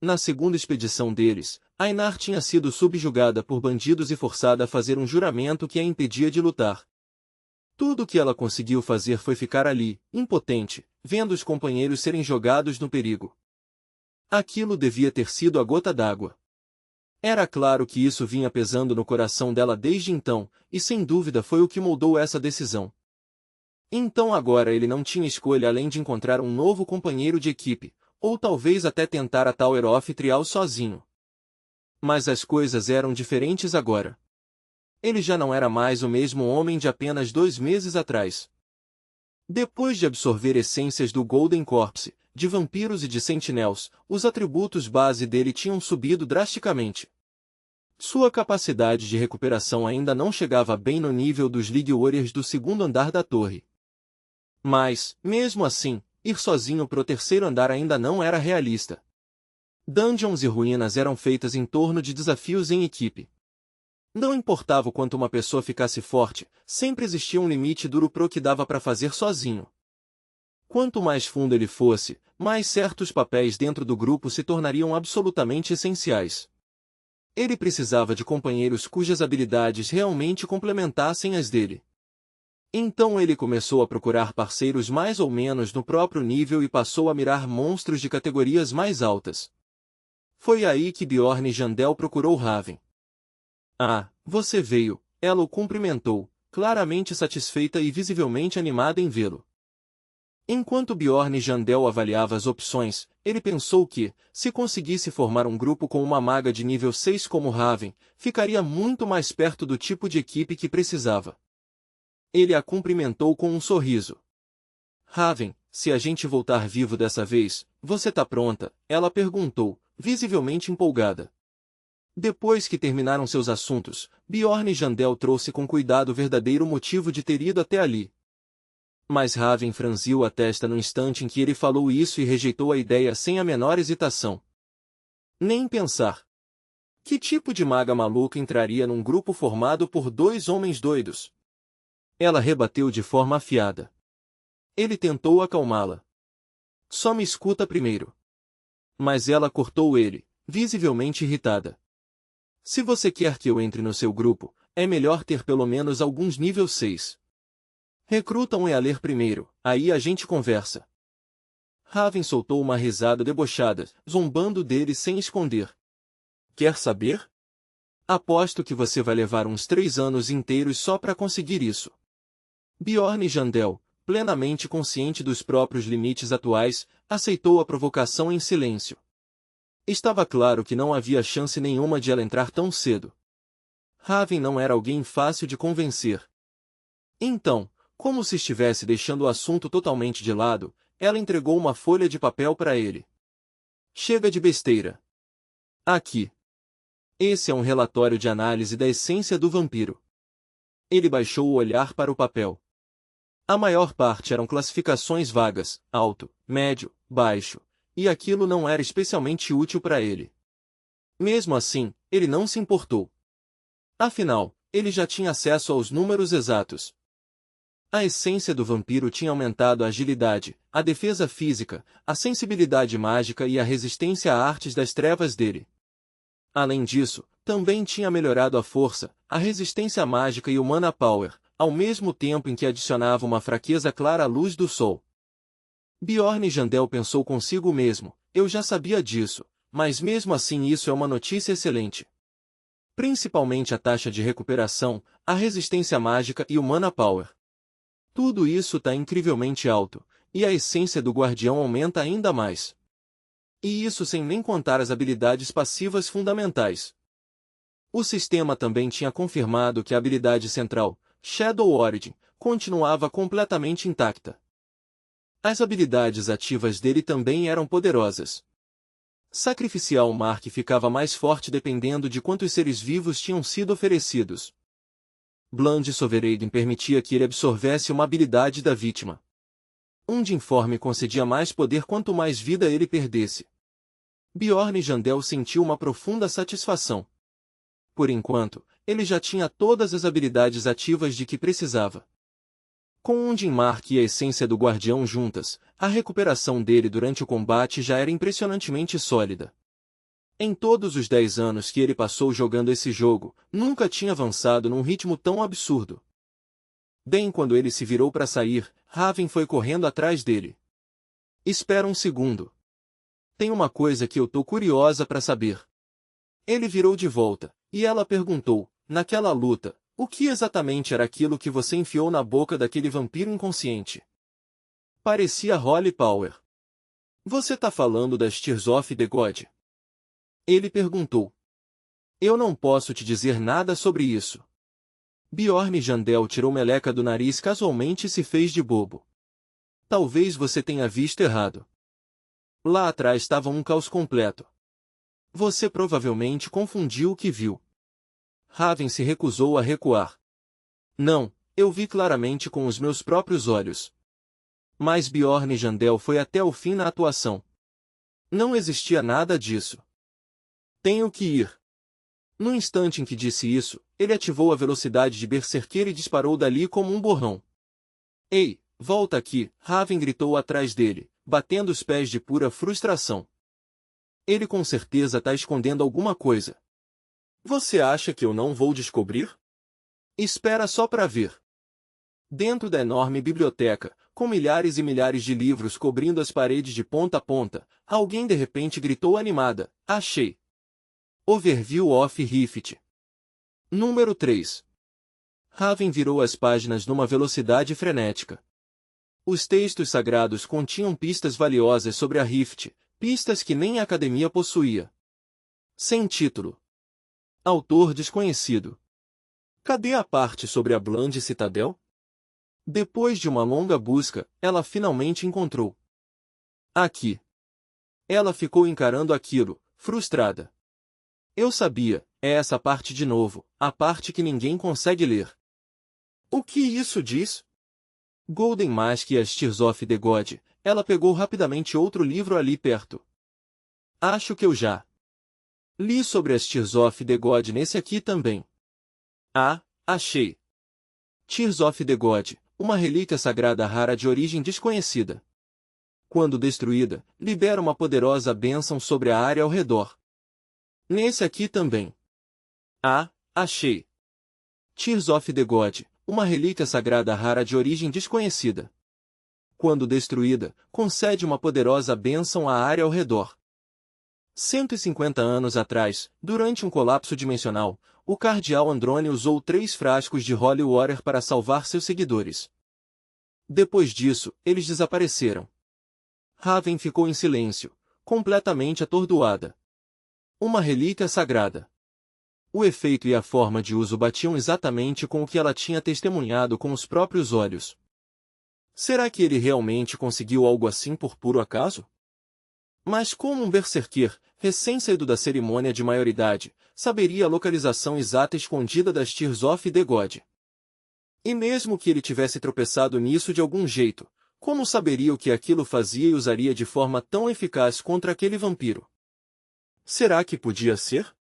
Na segunda expedição deles, Einar tinha sido subjugada por bandidos e forçada a fazer um juramento que a impedia de lutar. Tudo o que ela conseguiu fazer foi ficar ali, impotente, vendo os companheiros serem jogados no perigo. Aquilo devia ter sido a gota d'água. Era claro que isso vinha pesando no coração dela desde então, e sem dúvida foi o que moldou essa decisão. Então agora ele não tinha escolha além de encontrar um novo companheiro de equipe, ou talvez até tentar a Tower of Trial sozinho. Mas as coisas eram diferentes agora. Ele já não era mais o mesmo homem de apenas 2 meses atrás. Depois de absorver essências do Golden Corpse, de vampiros e de sentinels, os atributos base dele tinham subido drasticamente. Sua capacidade de recuperação ainda não chegava bem no nível dos League Warriors do segundo andar da torre. Mas, mesmo assim, ir sozinho pro terceiro andar ainda não era realista. Dungeons e ruínas eram feitas em torno de desafios em equipe. Não importava o quanto uma pessoa ficasse forte, sempre existia um limite duro pro que dava para fazer sozinho. Quanto mais fundo ele fosse, mais certos papéis dentro do grupo se tornariam absolutamente essenciais. Ele precisava de companheiros cujas habilidades realmente complementassem as dele. Então ele começou a procurar parceiros mais ou menos no próprio nível e passou a mirar monstros de categorias mais altas. Foi aí que Bjorn Jandel procurou Raven. Ah, você veio, ela o cumprimentou, claramente satisfeita e visivelmente animada em vê-lo. Enquanto Bjorn Jandel avaliava as opções, ele pensou que, se conseguisse formar um grupo com uma maga de nível 6 como Raven, ficaria muito mais perto do tipo de equipe que precisava. Ele a cumprimentou com um sorriso. Raven, se a gente voltar vivo dessa vez, você tá pronta? Ela perguntou, visivelmente empolgada. Depois que terminaram seus assuntos, Bjorn Jandel trouxe com cuidado o verdadeiro motivo de ter ido até ali. Mas Raven franziu a testa no instante em que ele falou isso e rejeitou a ideia sem a menor hesitação. Nem pensar. Que tipo de maga maluca entraria num grupo formado por 2 homens doidos? Ela rebateu de forma afiada. Ele tentou acalmá-la. Só me escuta primeiro. Mas ela cortou ele, visivelmente irritada. Se você quer que eu entre no seu grupo, é melhor ter pelo menos alguns nível 6. Recruta um Ealer primeiro, aí a gente conversa. Raven soltou uma risada debochada, zombando dele sem esconder. Quer saber? Aposto que você vai levar uns 3 anos inteiros só para conseguir isso. Bjorn Jandel, plenamente consciente dos próprios limites atuais, aceitou a provocação em silêncio. Estava claro que não havia chance nenhuma de ela entrar tão cedo. Raven não era alguém fácil de convencer. Então, como se estivesse deixando o assunto totalmente de lado, ela entregou uma folha de papel para ele. Chega de besteira. Aqui. Esse é um relatório de análise da essência do vampiro. Ele baixou o olhar para o papel. A maior parte eram classificações vagas, alto, médio, baixo, e aquilo não era especialmente útil para ele. Mesmo assim, ele não se importou. Afinal, ele já tinha acesso aos números exatos. A essência do vampiro tinha aumentado a agilidade, a defesa física, a sensibilidade mágica e a resistência a artes das trevas dele. Além disso, Também tinha melhorado a força, a resistência mágica e o Mana Power, ao mesmo tempo em que adicionava uma fraqueza clara à luz do sol. Bjorn Jandel pensou consigo mesmo, eu já sabia disso, mas mesmo assim isso é uma notícia excelente. Principalmente a taxa de recuperação, a resistência mágica e o Mana Power. Tudo isso está incrivelmente alto, e a essência do guardião aumenta ainda mais. E isso sem nem contar as habilidades passivas fundamentais. O sistema também tinha confirmado que a habilidade central, Shadow Origin, continuava completamente intacta. As habilidades ativas dele também eram poderosas. Sacrificial Mark ficava mais forte dependendo de quantos seres vivos tinham sido oferecidos. Bland Sovereign permitia que ele absorvesse uma habilidade da vítima. Informe concedia mais poder quanto mais vida ele perdesse. Bjorn Jandel sentiu uma profunda satisfação. Por enquanto, ele já tinha todas as habilidades ativas de que precisava. Com Mark e a essência do guardião juntas, a recuperação dele durante o combate já era impressionantemente sólida. Em todos os 10 anos que ele passou jogando esse jogo, nunca tinha avançado num ritmo tão absurdo. Bem quando ele se virou para sair, Raven foi correndo atrás dele. Espera um segundo. Tem uma coisa que eu tô curiosa para saber. Ele virou de volta, e ela perguntou, naquela luta, o que exatamente era aquilo que você enfiou na boca daquele vampiro inconsciente? Parecia Holy Power. Você tá falando das Tears of the God? Ele perguntou. Eu não posso te dizer nada sobre isso. Bjorn Jandel tirou meleca do nariz casualmente e se fez de bobo. Talvez você tenha visto errado. Lá atrás estava um caos completo. Você provavelmente confundiu o que viu. Raven se recusou a recuar. Não, eu vi claramente com os meus próprios olhos. Mas Bjorn Jandel foi até o fim na atuação. Não existia nada disso. Tenho que ir. No instante em que disse isso, ele ativou a velocidade de Berserker e disparou dali como um borrão. Ei, volta aqui, Raven gritou atrás dele, batendo os pés de pura frustração. Ele com certeza tá escondendo alguma coisa. Você acha que eu não vou descobrir? Espera só para ver. Dentro da enorme biblioteca, com milhares e milhares de livros cobrindo as paredes de ponta a ponta, alguém de repente gritou animada, achei. Overview of Rift. Número 3. Raven virou as páginas numa velocidade frenética. Os textos sagrados continham pistas valiosas sobre a Rift, pistas que nem a academia possuía. Sem título. Autor desconhecido. Cadê a parte sobre a Bland Citadel? Depois de uma longa busca, ela finalmente encontrou. Aqui. Ela ficou encarando aquilo, frustrada. Eu sabia, é essa parte de novo, a parte que ninguém consegue ler. O que isso diz? Golden Mask e as Tears of the God, ela pegou rapidamente outro livro ali perto. Acho que eu já li sobre as Tears of the God nesse aqui também. Ah, achei. Tears of the God, uma relíquia sagrada rara de origem desconhecida. Quando destruída, libera uma poderosa bênção sobre a área ao redor. Nesse aqui também. Ah, achei. Tears of the God, uma relíquia sagrada rara de origem desconhecida. Quando destruída, concede uma poderosa bênção à área ao redor. 150 anos atrás, durante um colapso dimensional, o cardeal Androne usou 3 frascos de Holy Water para salvar seus seguidores. Depois disso, eles desapareceram. Raven ficou em silêncio, completamente atordoada. Uma relíquia sagrada. O efeito e a forma de uso batiam exatamente com o que ela tinha testemunhado com os próprios olhos. Será que ele realmente conseguiu algo assim por puro acaso? Mas como um berserker, recém-saído da cerimônia de maioridade, saberia a localização exata escondida das Tears of the God? E mesmo que ele tivesse tropeçado nisso de algum jeito, como saberia o que aquilo fazia e usaria de forma tão eficaz contra aquele vampiro? Será que podia ser?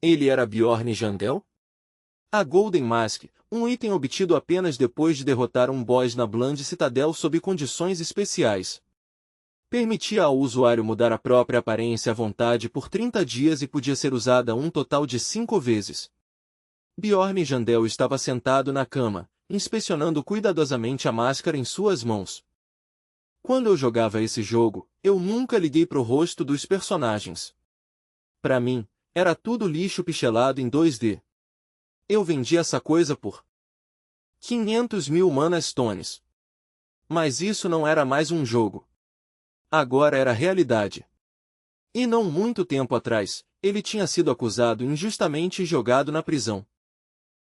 Ele era Bjorn Jandel? A Golden Mask, um item obtido apenas depois de derrotar um boss na Bland Citadel sob condições especiais. Permitia ao usuário mudar a própria aparência à vontade por 30 dias e podia ser usada um total de 5 vezes. Bjorn Jandel estava sentado na cama, inspecionando cuidadosamente a máscara em suas mãos. Quando eu jogava esse jogo, eu nunca liguei pro rosto dos personagens. Para mim, era tudo lixo pixelado em 2D. Eu vendi essa coisa por 500.000 Mana Stones. Mas isso não era mais um jogo. Agora era realidade. E não muito tempo atrás, ele tinha sido acusado injustamente e jogado na prisão.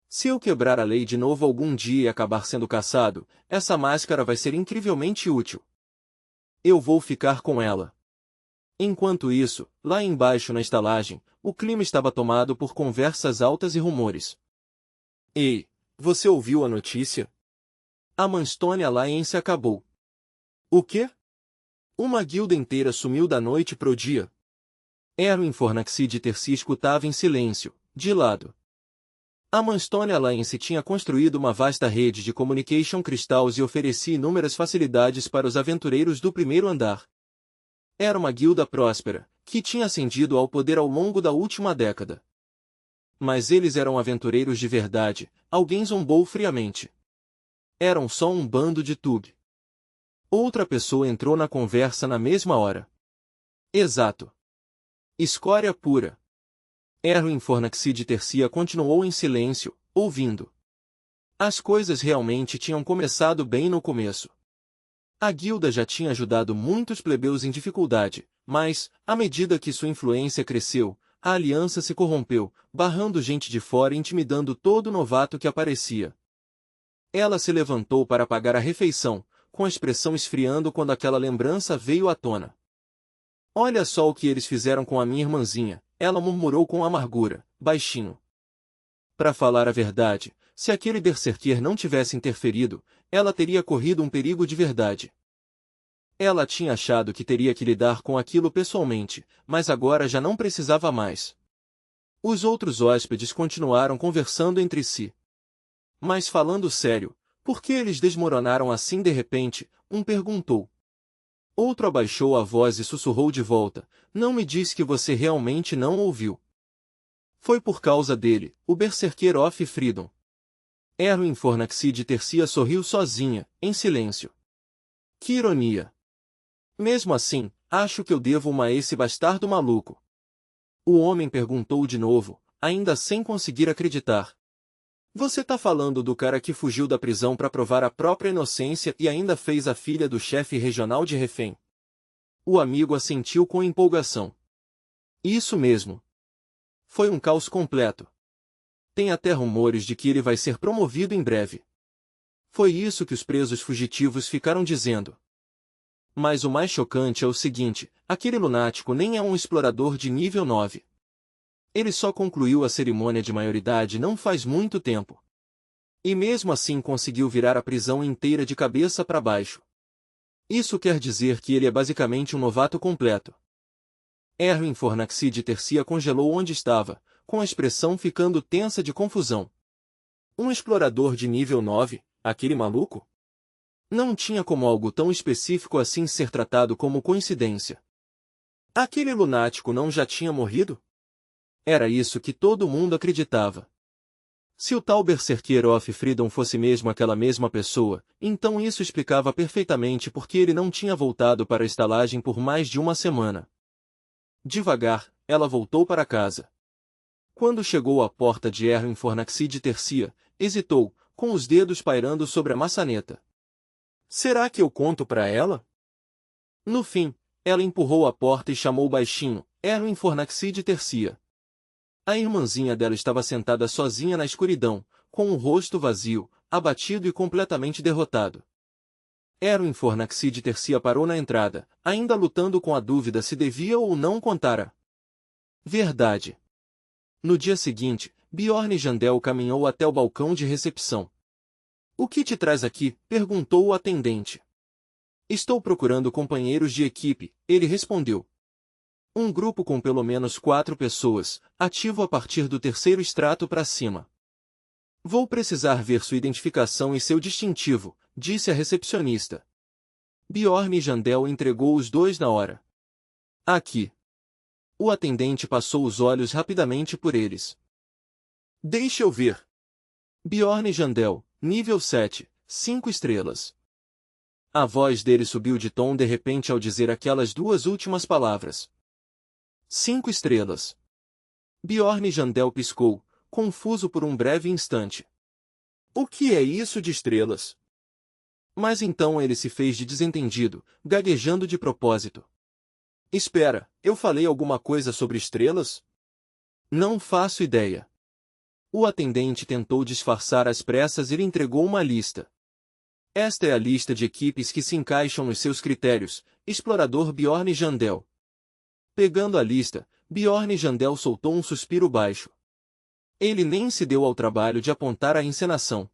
Se eu quebrar a lei de novo algum dia e acabar sendo caçado, essa máscara vai ser incrivelmente útil. Eu vou ficar com ela. Enquanto isso, lá embaixo na estalagem, o clima estava tomado por conversas altas e rumores. Ei, você ouviu a notícia? A Manstone Alliance acabou. O quê? Uma guilda inteira sumiu da noite pro dia. Erwin Fornaxide Terci escutava em silêncio, de lado. A Manstone Alliance tinha construído uma vasta rede de communication crystals e oferecia inúmeras facilidades para os aventureiros do primeiro andar. Era uma guilda próspera, que tinha ascendido ao poder ao longo da última década. Mas eles eram aventureiros de verdade, alguém zombou friamente. Eram só um bando de tug. Outra pessoa entrou na conversa na mesma hora. Exato. Escória pura. Erwin Fornaxide Tercia continuou em silêncio, ouvindo. As coisas realmente tinham começado bem no começo. A guilda já tinha ajudado muitos plebeus em dificuldade, mas, à medida que sua influência cresceu, a aliança se corrompeu, barrando gente de fora e intimidando todo novato que aparecia. Ela se levantou para pagar a refeição, com a expressão esfriando quando aquela lembrança veio à tona. Olha só o que eles fizeram com a minha irmãzinha, ela murmurou com amargura, baixinho. Para falar a verdade, se aquele berserker não tivesse interferido, ela teria corrido um perigo de verdade. Ela tinha achado que teria que lidar com aquilo pessoalmente, mas agora já não precisava mais. Os outros hóspedes continuaram conversando entre si. Mas falando sério, por que eles desmoronaram assim de repente? Um perguntou. Outro abaixou a voz e sussurrou de volta, não me diz que você realmente não ouviu. Foi por causa dele, o Berserker of Freedom. Erwin Fornaxide Tercia sorriu sozinha, em silêncio. Que ironia. Mesmo assim, acho que eu devo uma a esse bastardo maluco. O homem perguntou de novo, ainda sem conseguir acreditar. Você tá falando do cara que fugiu da prisão para provar a própria inocência e ainda fez a filha do chefe regional de refém? O amigo assentiu com empolgação. Isso mesmo. Foi um caos completo. Tem até rumores de que ele vai ser promovido em breve. Foi isso que os presos fugitivos ficaram dizendo. Mas o mais chocante é o seguinte, aquele lunático nem é um explorador de nível 9. Ele só concluiu a cerimônia de maioridade não faz muito tempo. E mesmo assim conseguiu virar a prisão inteira de cabeça para baixo. Isso quer dizer que ele é basicamente um novato completo. Erwin Fornaxide Tercia congelou onde estava, com a expressão ficando tensa de confusão. Um explorador de nível 9, aquele maluco? Não tinha como algo tão específico assim ser tratado como coincidência. Aquele lunático não já tinha morrido? Era isso que todo mundo acreditava. Se o tal Berserker of Freedom fosse mesmo aquela mesma pessoa, então isso explicava perfeitamente por que ele não tinha voltado para a estalagem por mais de uma semana. Devagar, ela voltou para casa. Quando chegou à porta de Erwin Fornaxide Tercia, hesitou, com os dedos pairando sobre a maçaneta. Será que eu conto para ela? No fim, ela empurrou a porta e chamou baixinho, Erwin Fornaxide Tercia. A irmãzinha dela estava sentada sozinha na escuridão, com o rosto vazio, abatido e completamente derrotado. Erwin Fornaxide Tercia parou na entrada, ainda lutando com a dúvida se devia ou não contar a verdade. No dia seguinte, Bjorn Jandel caminhou até o balcão de recepção. O que te traz aqui? Perguntou o atendente. Estou procurando companheiros de equipe, ele respondeu. Um grupo com pelo menos 4 pessoas, ativo a partir do 3º extrato para cima. Vou precisar ver sua identificação e seu distintivo, disse a recepcionista. Bjorn e Jandel entregou os dois na hora. Aqui. O atendente passou os olhos rapidamente por eles. Deixa eu ver. Bjorn e Jandel, nível 7, 5 estrelas. A voz dele subiu de tom de repente ao dizer aquelas duas últimas palavras. 5 estrelas. Bjorn e Jandel piscou, confuso por um breve instante. O que é isso de estrelas? Mas então ele se fez de desentendido, gaguejando de propósito. Espera, eu falei alguma coisa sobre estrelas? Não faço ideia. O atendente tentou disfarçar às pressas e lhe entregou uma lista. Esta é a lista de equipes que se encaixam nos seus critérios, explorador Bjorn e Jandel. Pegando a lista, Bjorn e Jandel soltou um suspiro baixo. Ele nem se deu ao trabalho de apontar a encenação.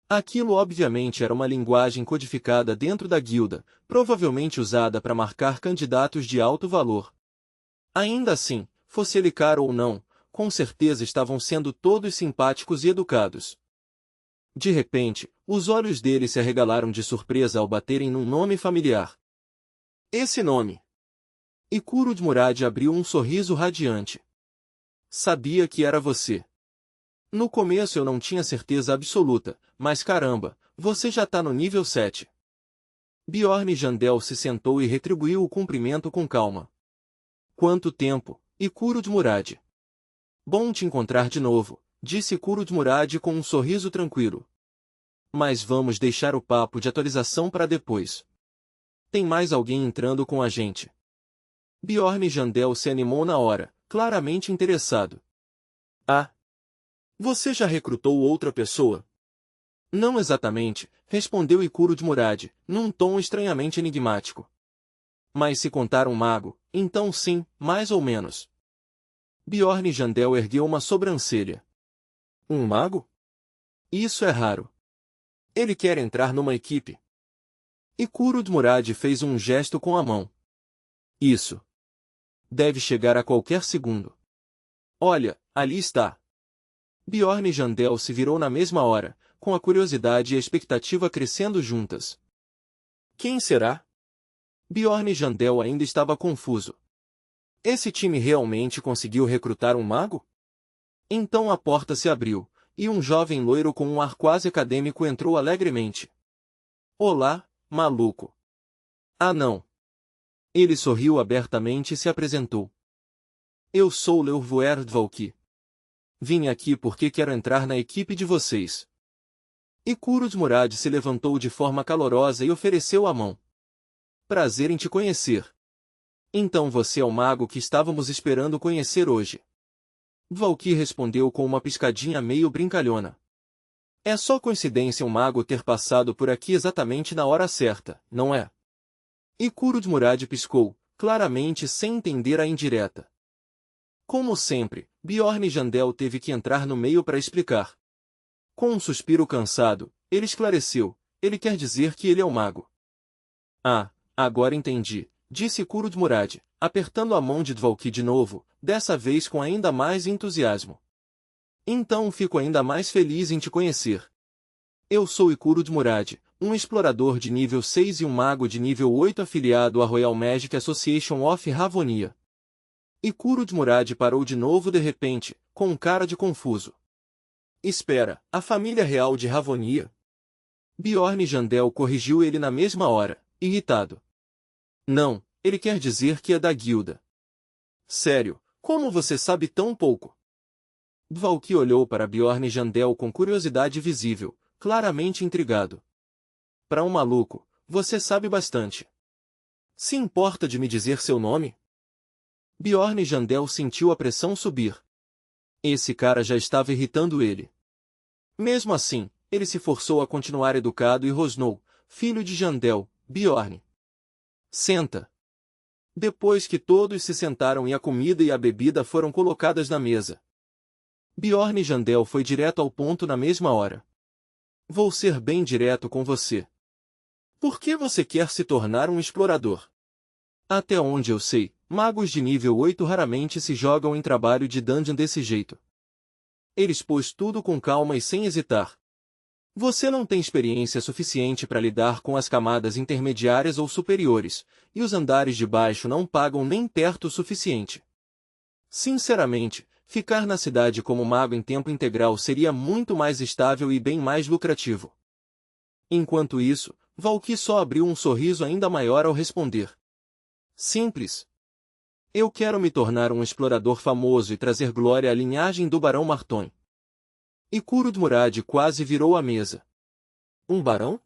Aquilo obviamente era uma linguagem codificada dentro da guilda, provavelmente usada para marcar candidatos de alto valor. Ainda assim, fosse ele caro ou não, com certeza estavam sendo todos simpáticos e educados. De repente, os olhos dele se arregalaram de surpresa ao baterem num nome familiar. Esse nome! Ikurud Murad abriu um sorriso radiante. Sabia que era você. No começo eu não tinha certeza absoluta, mas caramba, você já tá no nível 7. Bjorn Jandel se sentou e retribuiu o cumprimento com calma. Quanto tempo, Ikurud Murad? Bom te encontrar de novo, disse Ikurud Murad com um sorriso tranquilo. Mas vamos deixar o papo de atualização para depois. Tem mais alguém entrando com a gente. Bjorn Jandel se animou na hora, claramente interessado. Ah! Você já recrutou outra pessoa? Não exatamente, respondeu Ikurud Murad, num tom estranhamente enigmático. Mas se contar um mago, então sim, mais ou menos. Bjorn Jandel ergueu uma sobrancelha. Um mago? Isso é raro. Ele quer entrar numa equipe. Ikurud Murad fez um gesto com a mão. Isso. Deve chegar a qualquer segundo. Olha, ali está. Bjorn Jandel se virou na mesma hora, com a curiosidade e a expectativa crescendo juntas. Quem será? Bjorn Jandel ainda estava confuso. Esse time realmente conseguiu recrutar um mago? Então a porta se abriu, e um jovem loiro com um ar quase acadêmico entrou alegremente. Olá, maluco. Ah não. Ele sorriu abertamente e se apresentou. Eu sou Leurvoer Dvalki. Vim aqui porque quero entrar na equipe de vocês. Ikurud Murad se levantou de forma calorosa e ofereceu a mão. Prazer em te conhecer. Então você é o mago que estávamos esperando conhecer hoje. Dvalki respondeu com uma piscadinha meio brincalhona. É só coincidência um mago ter passado por aqui exatamente na hora certa, não é? Ikurud Murad piscou, claramente sem entender a indireta. Como sempre, Bjorn Jandel teve que entrar no meio para explicar. Com um suspiro cansado, ele esclareceu, ele quer dizer que ele é o mago. Ah, agora entendi, disse Ikurud Murad, apertando a mão de Dvalki de novo, dessa vez com ainda mais entusiasmo. Então fico ainda mais feliz em te conhecer. Eu sou Ikurud Murad, um explorador de nível 6 e um mago de nível 8 afiliado à Royal Magic Association of Ravonia. Ikurud Murad parou de novo de repente, com um cara de confuso. Espera, a família real de Ravonia? Bjorn Jandel corrigiu ele na mesma hora, irritado. Não, ele quer dizer que é da guilda. Sério, como você sabe tão pouco? Dvalki olhou para Bjorn Jandel com curiosidade visível, claramente intrigado. Para um maluco, você sabe bastante. Se importa de me dizer seu nome? Bjorn Jandel sentiu a pressão subir. Esse cara já estava irritando ele. Mesmo assim, ele se forçou a continuar educado e rosnou, filho de Jandel, Bjorn. Senta. Depois que todos se sentaram e a comida e a bebida foram colocadas na mesa, Bjorn Jandel foi direto ao ponto na mesma hora. Vou ser bem direto com você. Por que você quer se tornar um explorador? Até onde eu sei, magos de nível 8 raramente se jogam em trabalho de dungeon desse jeito. Ele expôs tudo com calma e sem hesitar. Você não tem experiência suficiente para lidar com as camadas intermediárias ou superiores, e os andares de baixo não pagam nem perto o suficiente. Sinceramente, ficar na cidade como mago em tempo integral seria muito mais estável e bem mais lucrativo. Enquanto isso, Valky só abriu um sorriso ainda maior ao responder. Simples. Eu quero me tornar um explorador famoso e trazer glória à linhagem do Barão Marton. E Kurud-Murad quase virou a mesa. Um barão?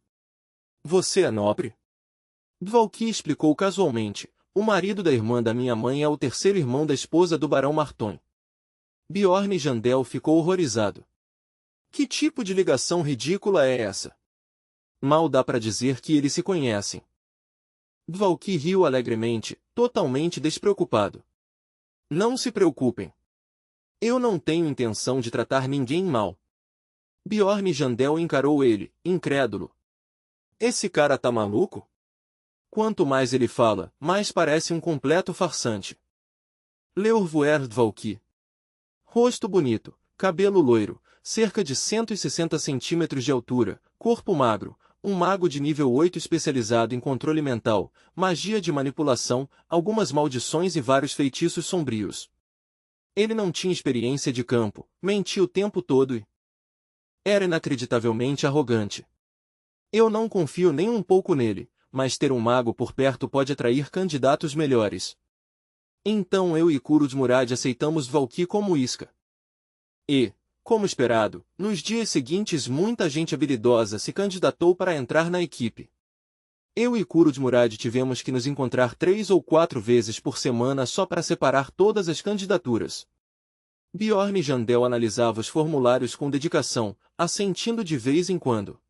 Você é nobre? Valky explicou casualmente. O marido da irmã da minha mãe é o terceiro irmão da esposa do Barão Marton. Bjorn Jandel ficou horrorizado. Que tipo de ligação ridícula é essa? Mal dá para dizer que eles se conhecem. Valky riu alegremente, totalmente despreocupado. Não se preocupem. Eu não tenho intenção de tratar ninguém mal. Bjorn Jandel encarou ele, incrédulo. Esse cara tá maluco? Quanto mais ele fala, mais parece um completo farsante. Leorvuerd Valky. Rosto bonito, cabelo loiro, cerca de 160 centímetros de altura, corpo magro, um mago de nível 8 especializado em controle mental, magia de manipulação, algumas maldições e vários feitiços sombrios. Ele não tinha experiência de campo, mentia o tempo todo e era inacreditavelmente arrogante. Eu não confio nem um pouco nele, mas ter um mago por perto pode atrair candidatos melhores. Então eu e Kurud-Murad aceitamos Valky como isca. E, como esperado, nos dias seguintes muita gente habilidosa se candidatou para entrar na equipe. Eu e Kurud-Murad tivemos que nos encontrar 3 ou 4 vezes por semana só para separar todas as candidaturas. Bjorn Jandel analisava os formulários com dedicação, assentindo de vez em quando.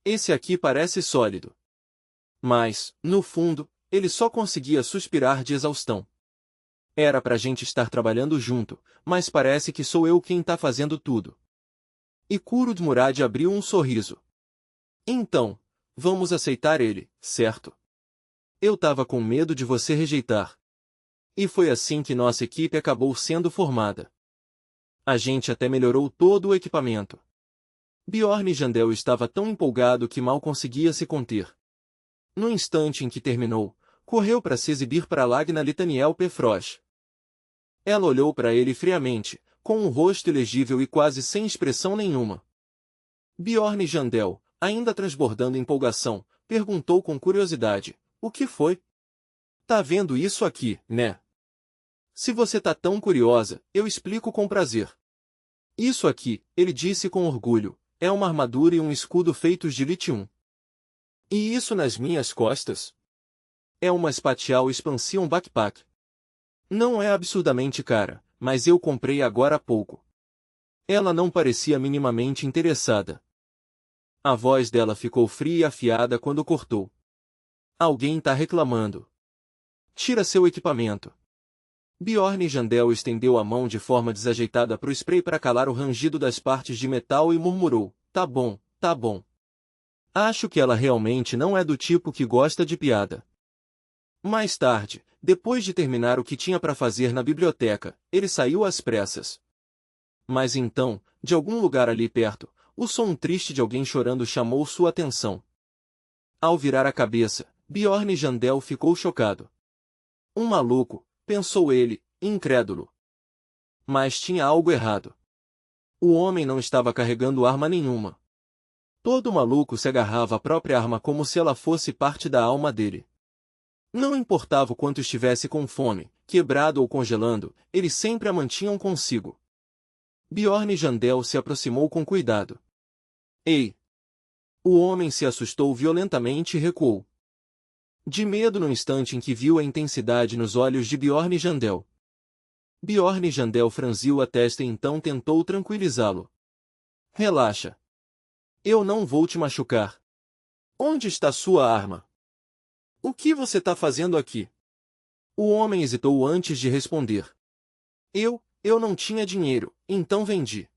Esse aqui parece sólido. Mas, no fundo, ele só conseguia suspirar de exaustão. Era pra gente estar trabalhando junto, mas parece que sou eu quem tá fazendo tudo. E Kurud-Murad abriu um sorriso. Então, vamos aceitar ele, certo? Eu tava com medo de você rejeitar. E foi assim que nossa equipe acabou sendo formada. A gente até melhorou todo o equipamento. Bjorn Jandel estava tão empolgado que mal conseguia se conter. No instante em que terminou, correu para se exibir para Lagna Litaniel Pefrosh. Ela olhou para ele friamente, com um rosto ilegível e quase sem expressão nenhuma. Bjorn Jandel, ainda transbordando empolgação, perguntou com curiosidade, o que foi? Tá vendo isso aqui, né? Se você tá tão curiosa, eu explico com prazer. Isso aqui, ele disse com orgulho, é uma armadura e um escudo feitos de lítio. E isso nas minhas costas? É uma Spatial Expansion Backpack. Não é absurdamente cara, mas eu comprei agora há pouco. Ela não parecia minimamente interessada. A voz dela ficou fria e afiada quando cortou. Alguém tá reclamando. Tira seu equipamento. Bjorn Jandel estendeu a mão de forma desajeitada para o spray para calar o rangido das partes de metal e murmurou, tá bom, tá bom. Acho que ela realmente não é do tipo que gosta de piada. Mais tarde, depois de terminar o que tinha para fazer na biblioteca, ele saiu às pressas. Mas então, de algum lugar ali perto, o som triste de alguém chorando chamou sua atenção. Ao virar a cabeça, Bjorn Jandel ficou chocado. Um maluco, pensou ele, incrédulo. Mas tinha algo errado. O homem não estava carregando arma nenhuma. Todo maluco se agarrava à própria arma como se ela fosse parte da alma dele. Não importava o quanto estivesse com fome, quebrado ou congelando, eles sempre a mantinham consigo. Bjorn Jandel se aproximou com cuidado. Ei! O homem se assustou violentamente e recuou. De medo no instante em que viu a intensidade nos olhos de Bjorn Jandel. Bjorn Jandel franziu a testa e então tentou tranquilizá-lo. Relaxa. Eu não vou te machucar. Onde está sua arma? O que você tá fazendo aqui? O homem hesitou antes de responder. Eu não tinha dinheiro, então vendi.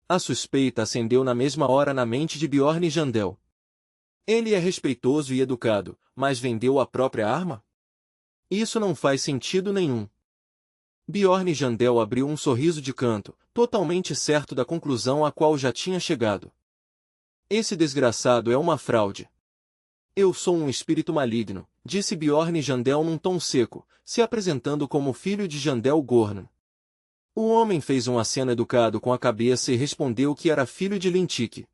A suspeita acendeu na mesma hora na mente de Bjorn Jandel. Ele é respeitoso e educado, mas vendeu a própria arma? Isso não faz sentido nenhum. Bjorn Jandel abriu um sorriso de canto, totalmente certo da conclusão a qual já tinha chegado. Esse desgraçado é uma fraude. Eu sou um espírito maligno, disse Bjorn Jandel num tom seco, se apresentando como filho de Jandel Gorn. O homem fez um aceno educado com a cabeça e respondeu que era filho de Lintik.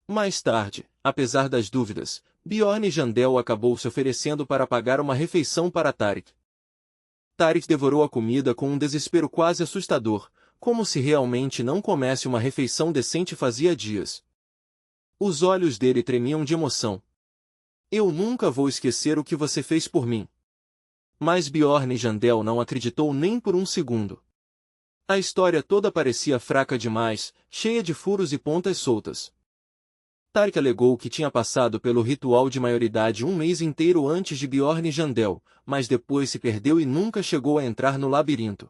Mais tarde, apesar das dúvidas, Bjorn Jandel acabou se oferecendo para pagar uma refeição para Tarik. Tarik devorou a comida com um desespero quase assustador, como se realmente não comesse uma refeição decente fazia dias. Os olhos dele tremiam de emoção. Eu nunca vou esquecer o que você fez por mim. Mas Bjorn Jandel não acreditou nem por um segundo. A história toda parecia fraca demais, cheia de furos e pontas soltas. Tarik alegou que tinha passado pelo ritual de maioridade um mês inteiro antes de Bjorn Jandel, mas depois se perdeu e nunca chegou a entrar no labirinto.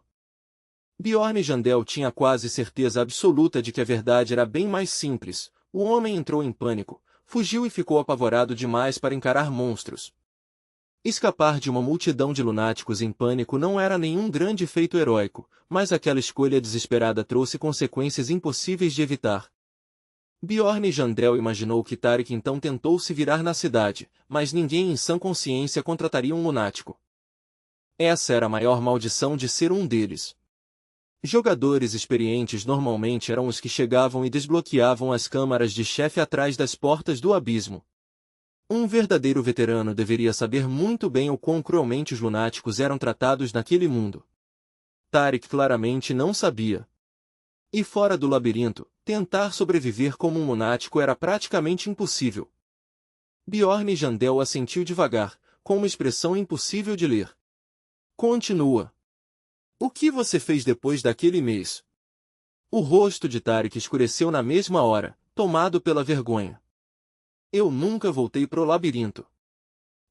Bjorn Jandel tinha quase certeza absoluta de que a verdade era bem mais simples. O homem entrou em pânico, fugiu e ficou apavorado demais para encarar monstros. Escapar de uma multidão de lunáticos em pânico não era nenhum grande feito heróico, mas aquela escolha desesperada trouxe consequências impossíveis de evitar. Bjorn Jandel imaginou que Tarik então tentou se virar na cidade, mas ninguém em sã consciência contrataria um lunático. Essa era a maior maldição de ser um deles. Jogadores experientes normalmente eram os que chegavam e desbloqueavam as câmaras de chefe atrás das portas do abismo. Um verdadeiro veterano deveria saber muito bem o quão cruelmente os lunáticos eram tratados naquele mundo. Tarik claramente não sabia. E fora do labirinto, tentar sobreviver como um lunático era praticamente impossível. Bjorn Jandel assentiu devagar, com uma expressão impossível de ler. Continua. O que você fez depois daquele mês? O rosto de Tarik escureceu na mesma hora, tomado pela vergonha. Eu nunca voltei pro labirinto.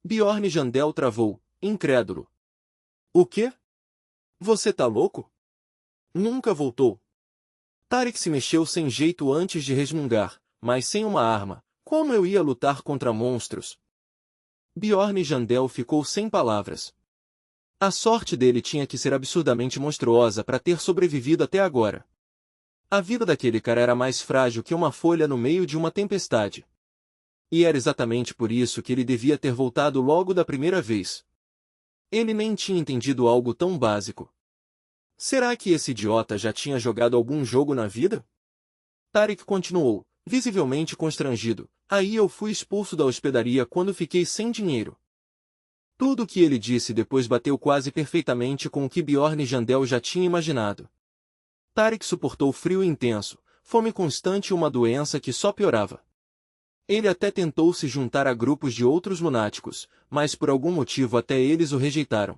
Bjorn Jandel travou, incrédulo. O quê? Você tá louco? Nunca voltou. Tarik se mexeu sem jeito antes de resmungar, mas sem uma arma, como eu ia lutar contra monstros? Bjorn Jandel ficou sem palavras. A sorte dele tinha que ser absurdamente monstruosa para ter sobrevivido até agora. A vida daquele cara era mais frágil que uma folha no meio de uma tempestade. E era exatamente por isso que ele devia ter voltado logo da primeira vez. Ele nem tinha entendido algo tão básico. Será que esse idiota já tinha jogado algum jogo na vida? Tarik continuou, visivelmente constrangido. Aí eu fui expulso da hospedaria quando fiquei sem dinheiro. Tudo o que ele disse depois bateu quase perfeitamente com o que Bjorn Jandel já tinha imaginado. Tarik suportou frio intenso, fome constante e uma doença que só piorava. Ele até tentou se juntar a grupos de outros lunáticos, mas por algum motivo até eles o rejeitaram.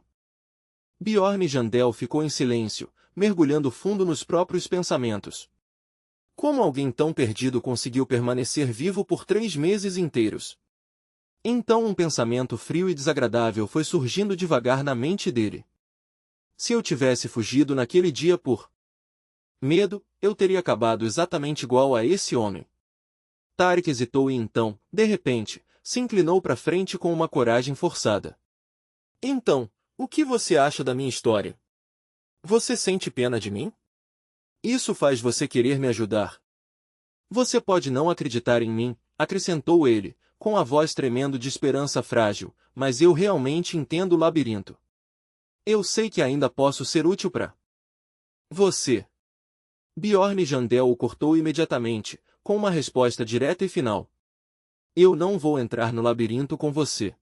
Bjorn Jandel ficou em silêncio, mergulhando fundo nos próprios pensamentos. Como alguém tão perdido conseguiu permanecer vivo por 3 meses inteiros? Então um pensamento frio e desagradável foi surgindo devagar na mente dele. Se eu tivesse fugido naquele dia por medo, eu teria acabado exatamente igual a esse homem. Tarik hesitou e então, de repente, se inclinou para frente com uma coragem forçada. Então, o que você acha da minha história? Você sente pena de mim? Isso faz você querer me ajudar. Você pode não acreditar em mim, acrescentou ele, com a voz tremendo de esperança frágil, mas eu realmente entendo o labirinto. Eu sei que ainda posso ser útil para você. Bjorn Jandel o cortou imediatamente, com uma resposta direta e final. Eu não vou entrar no labirinto com você.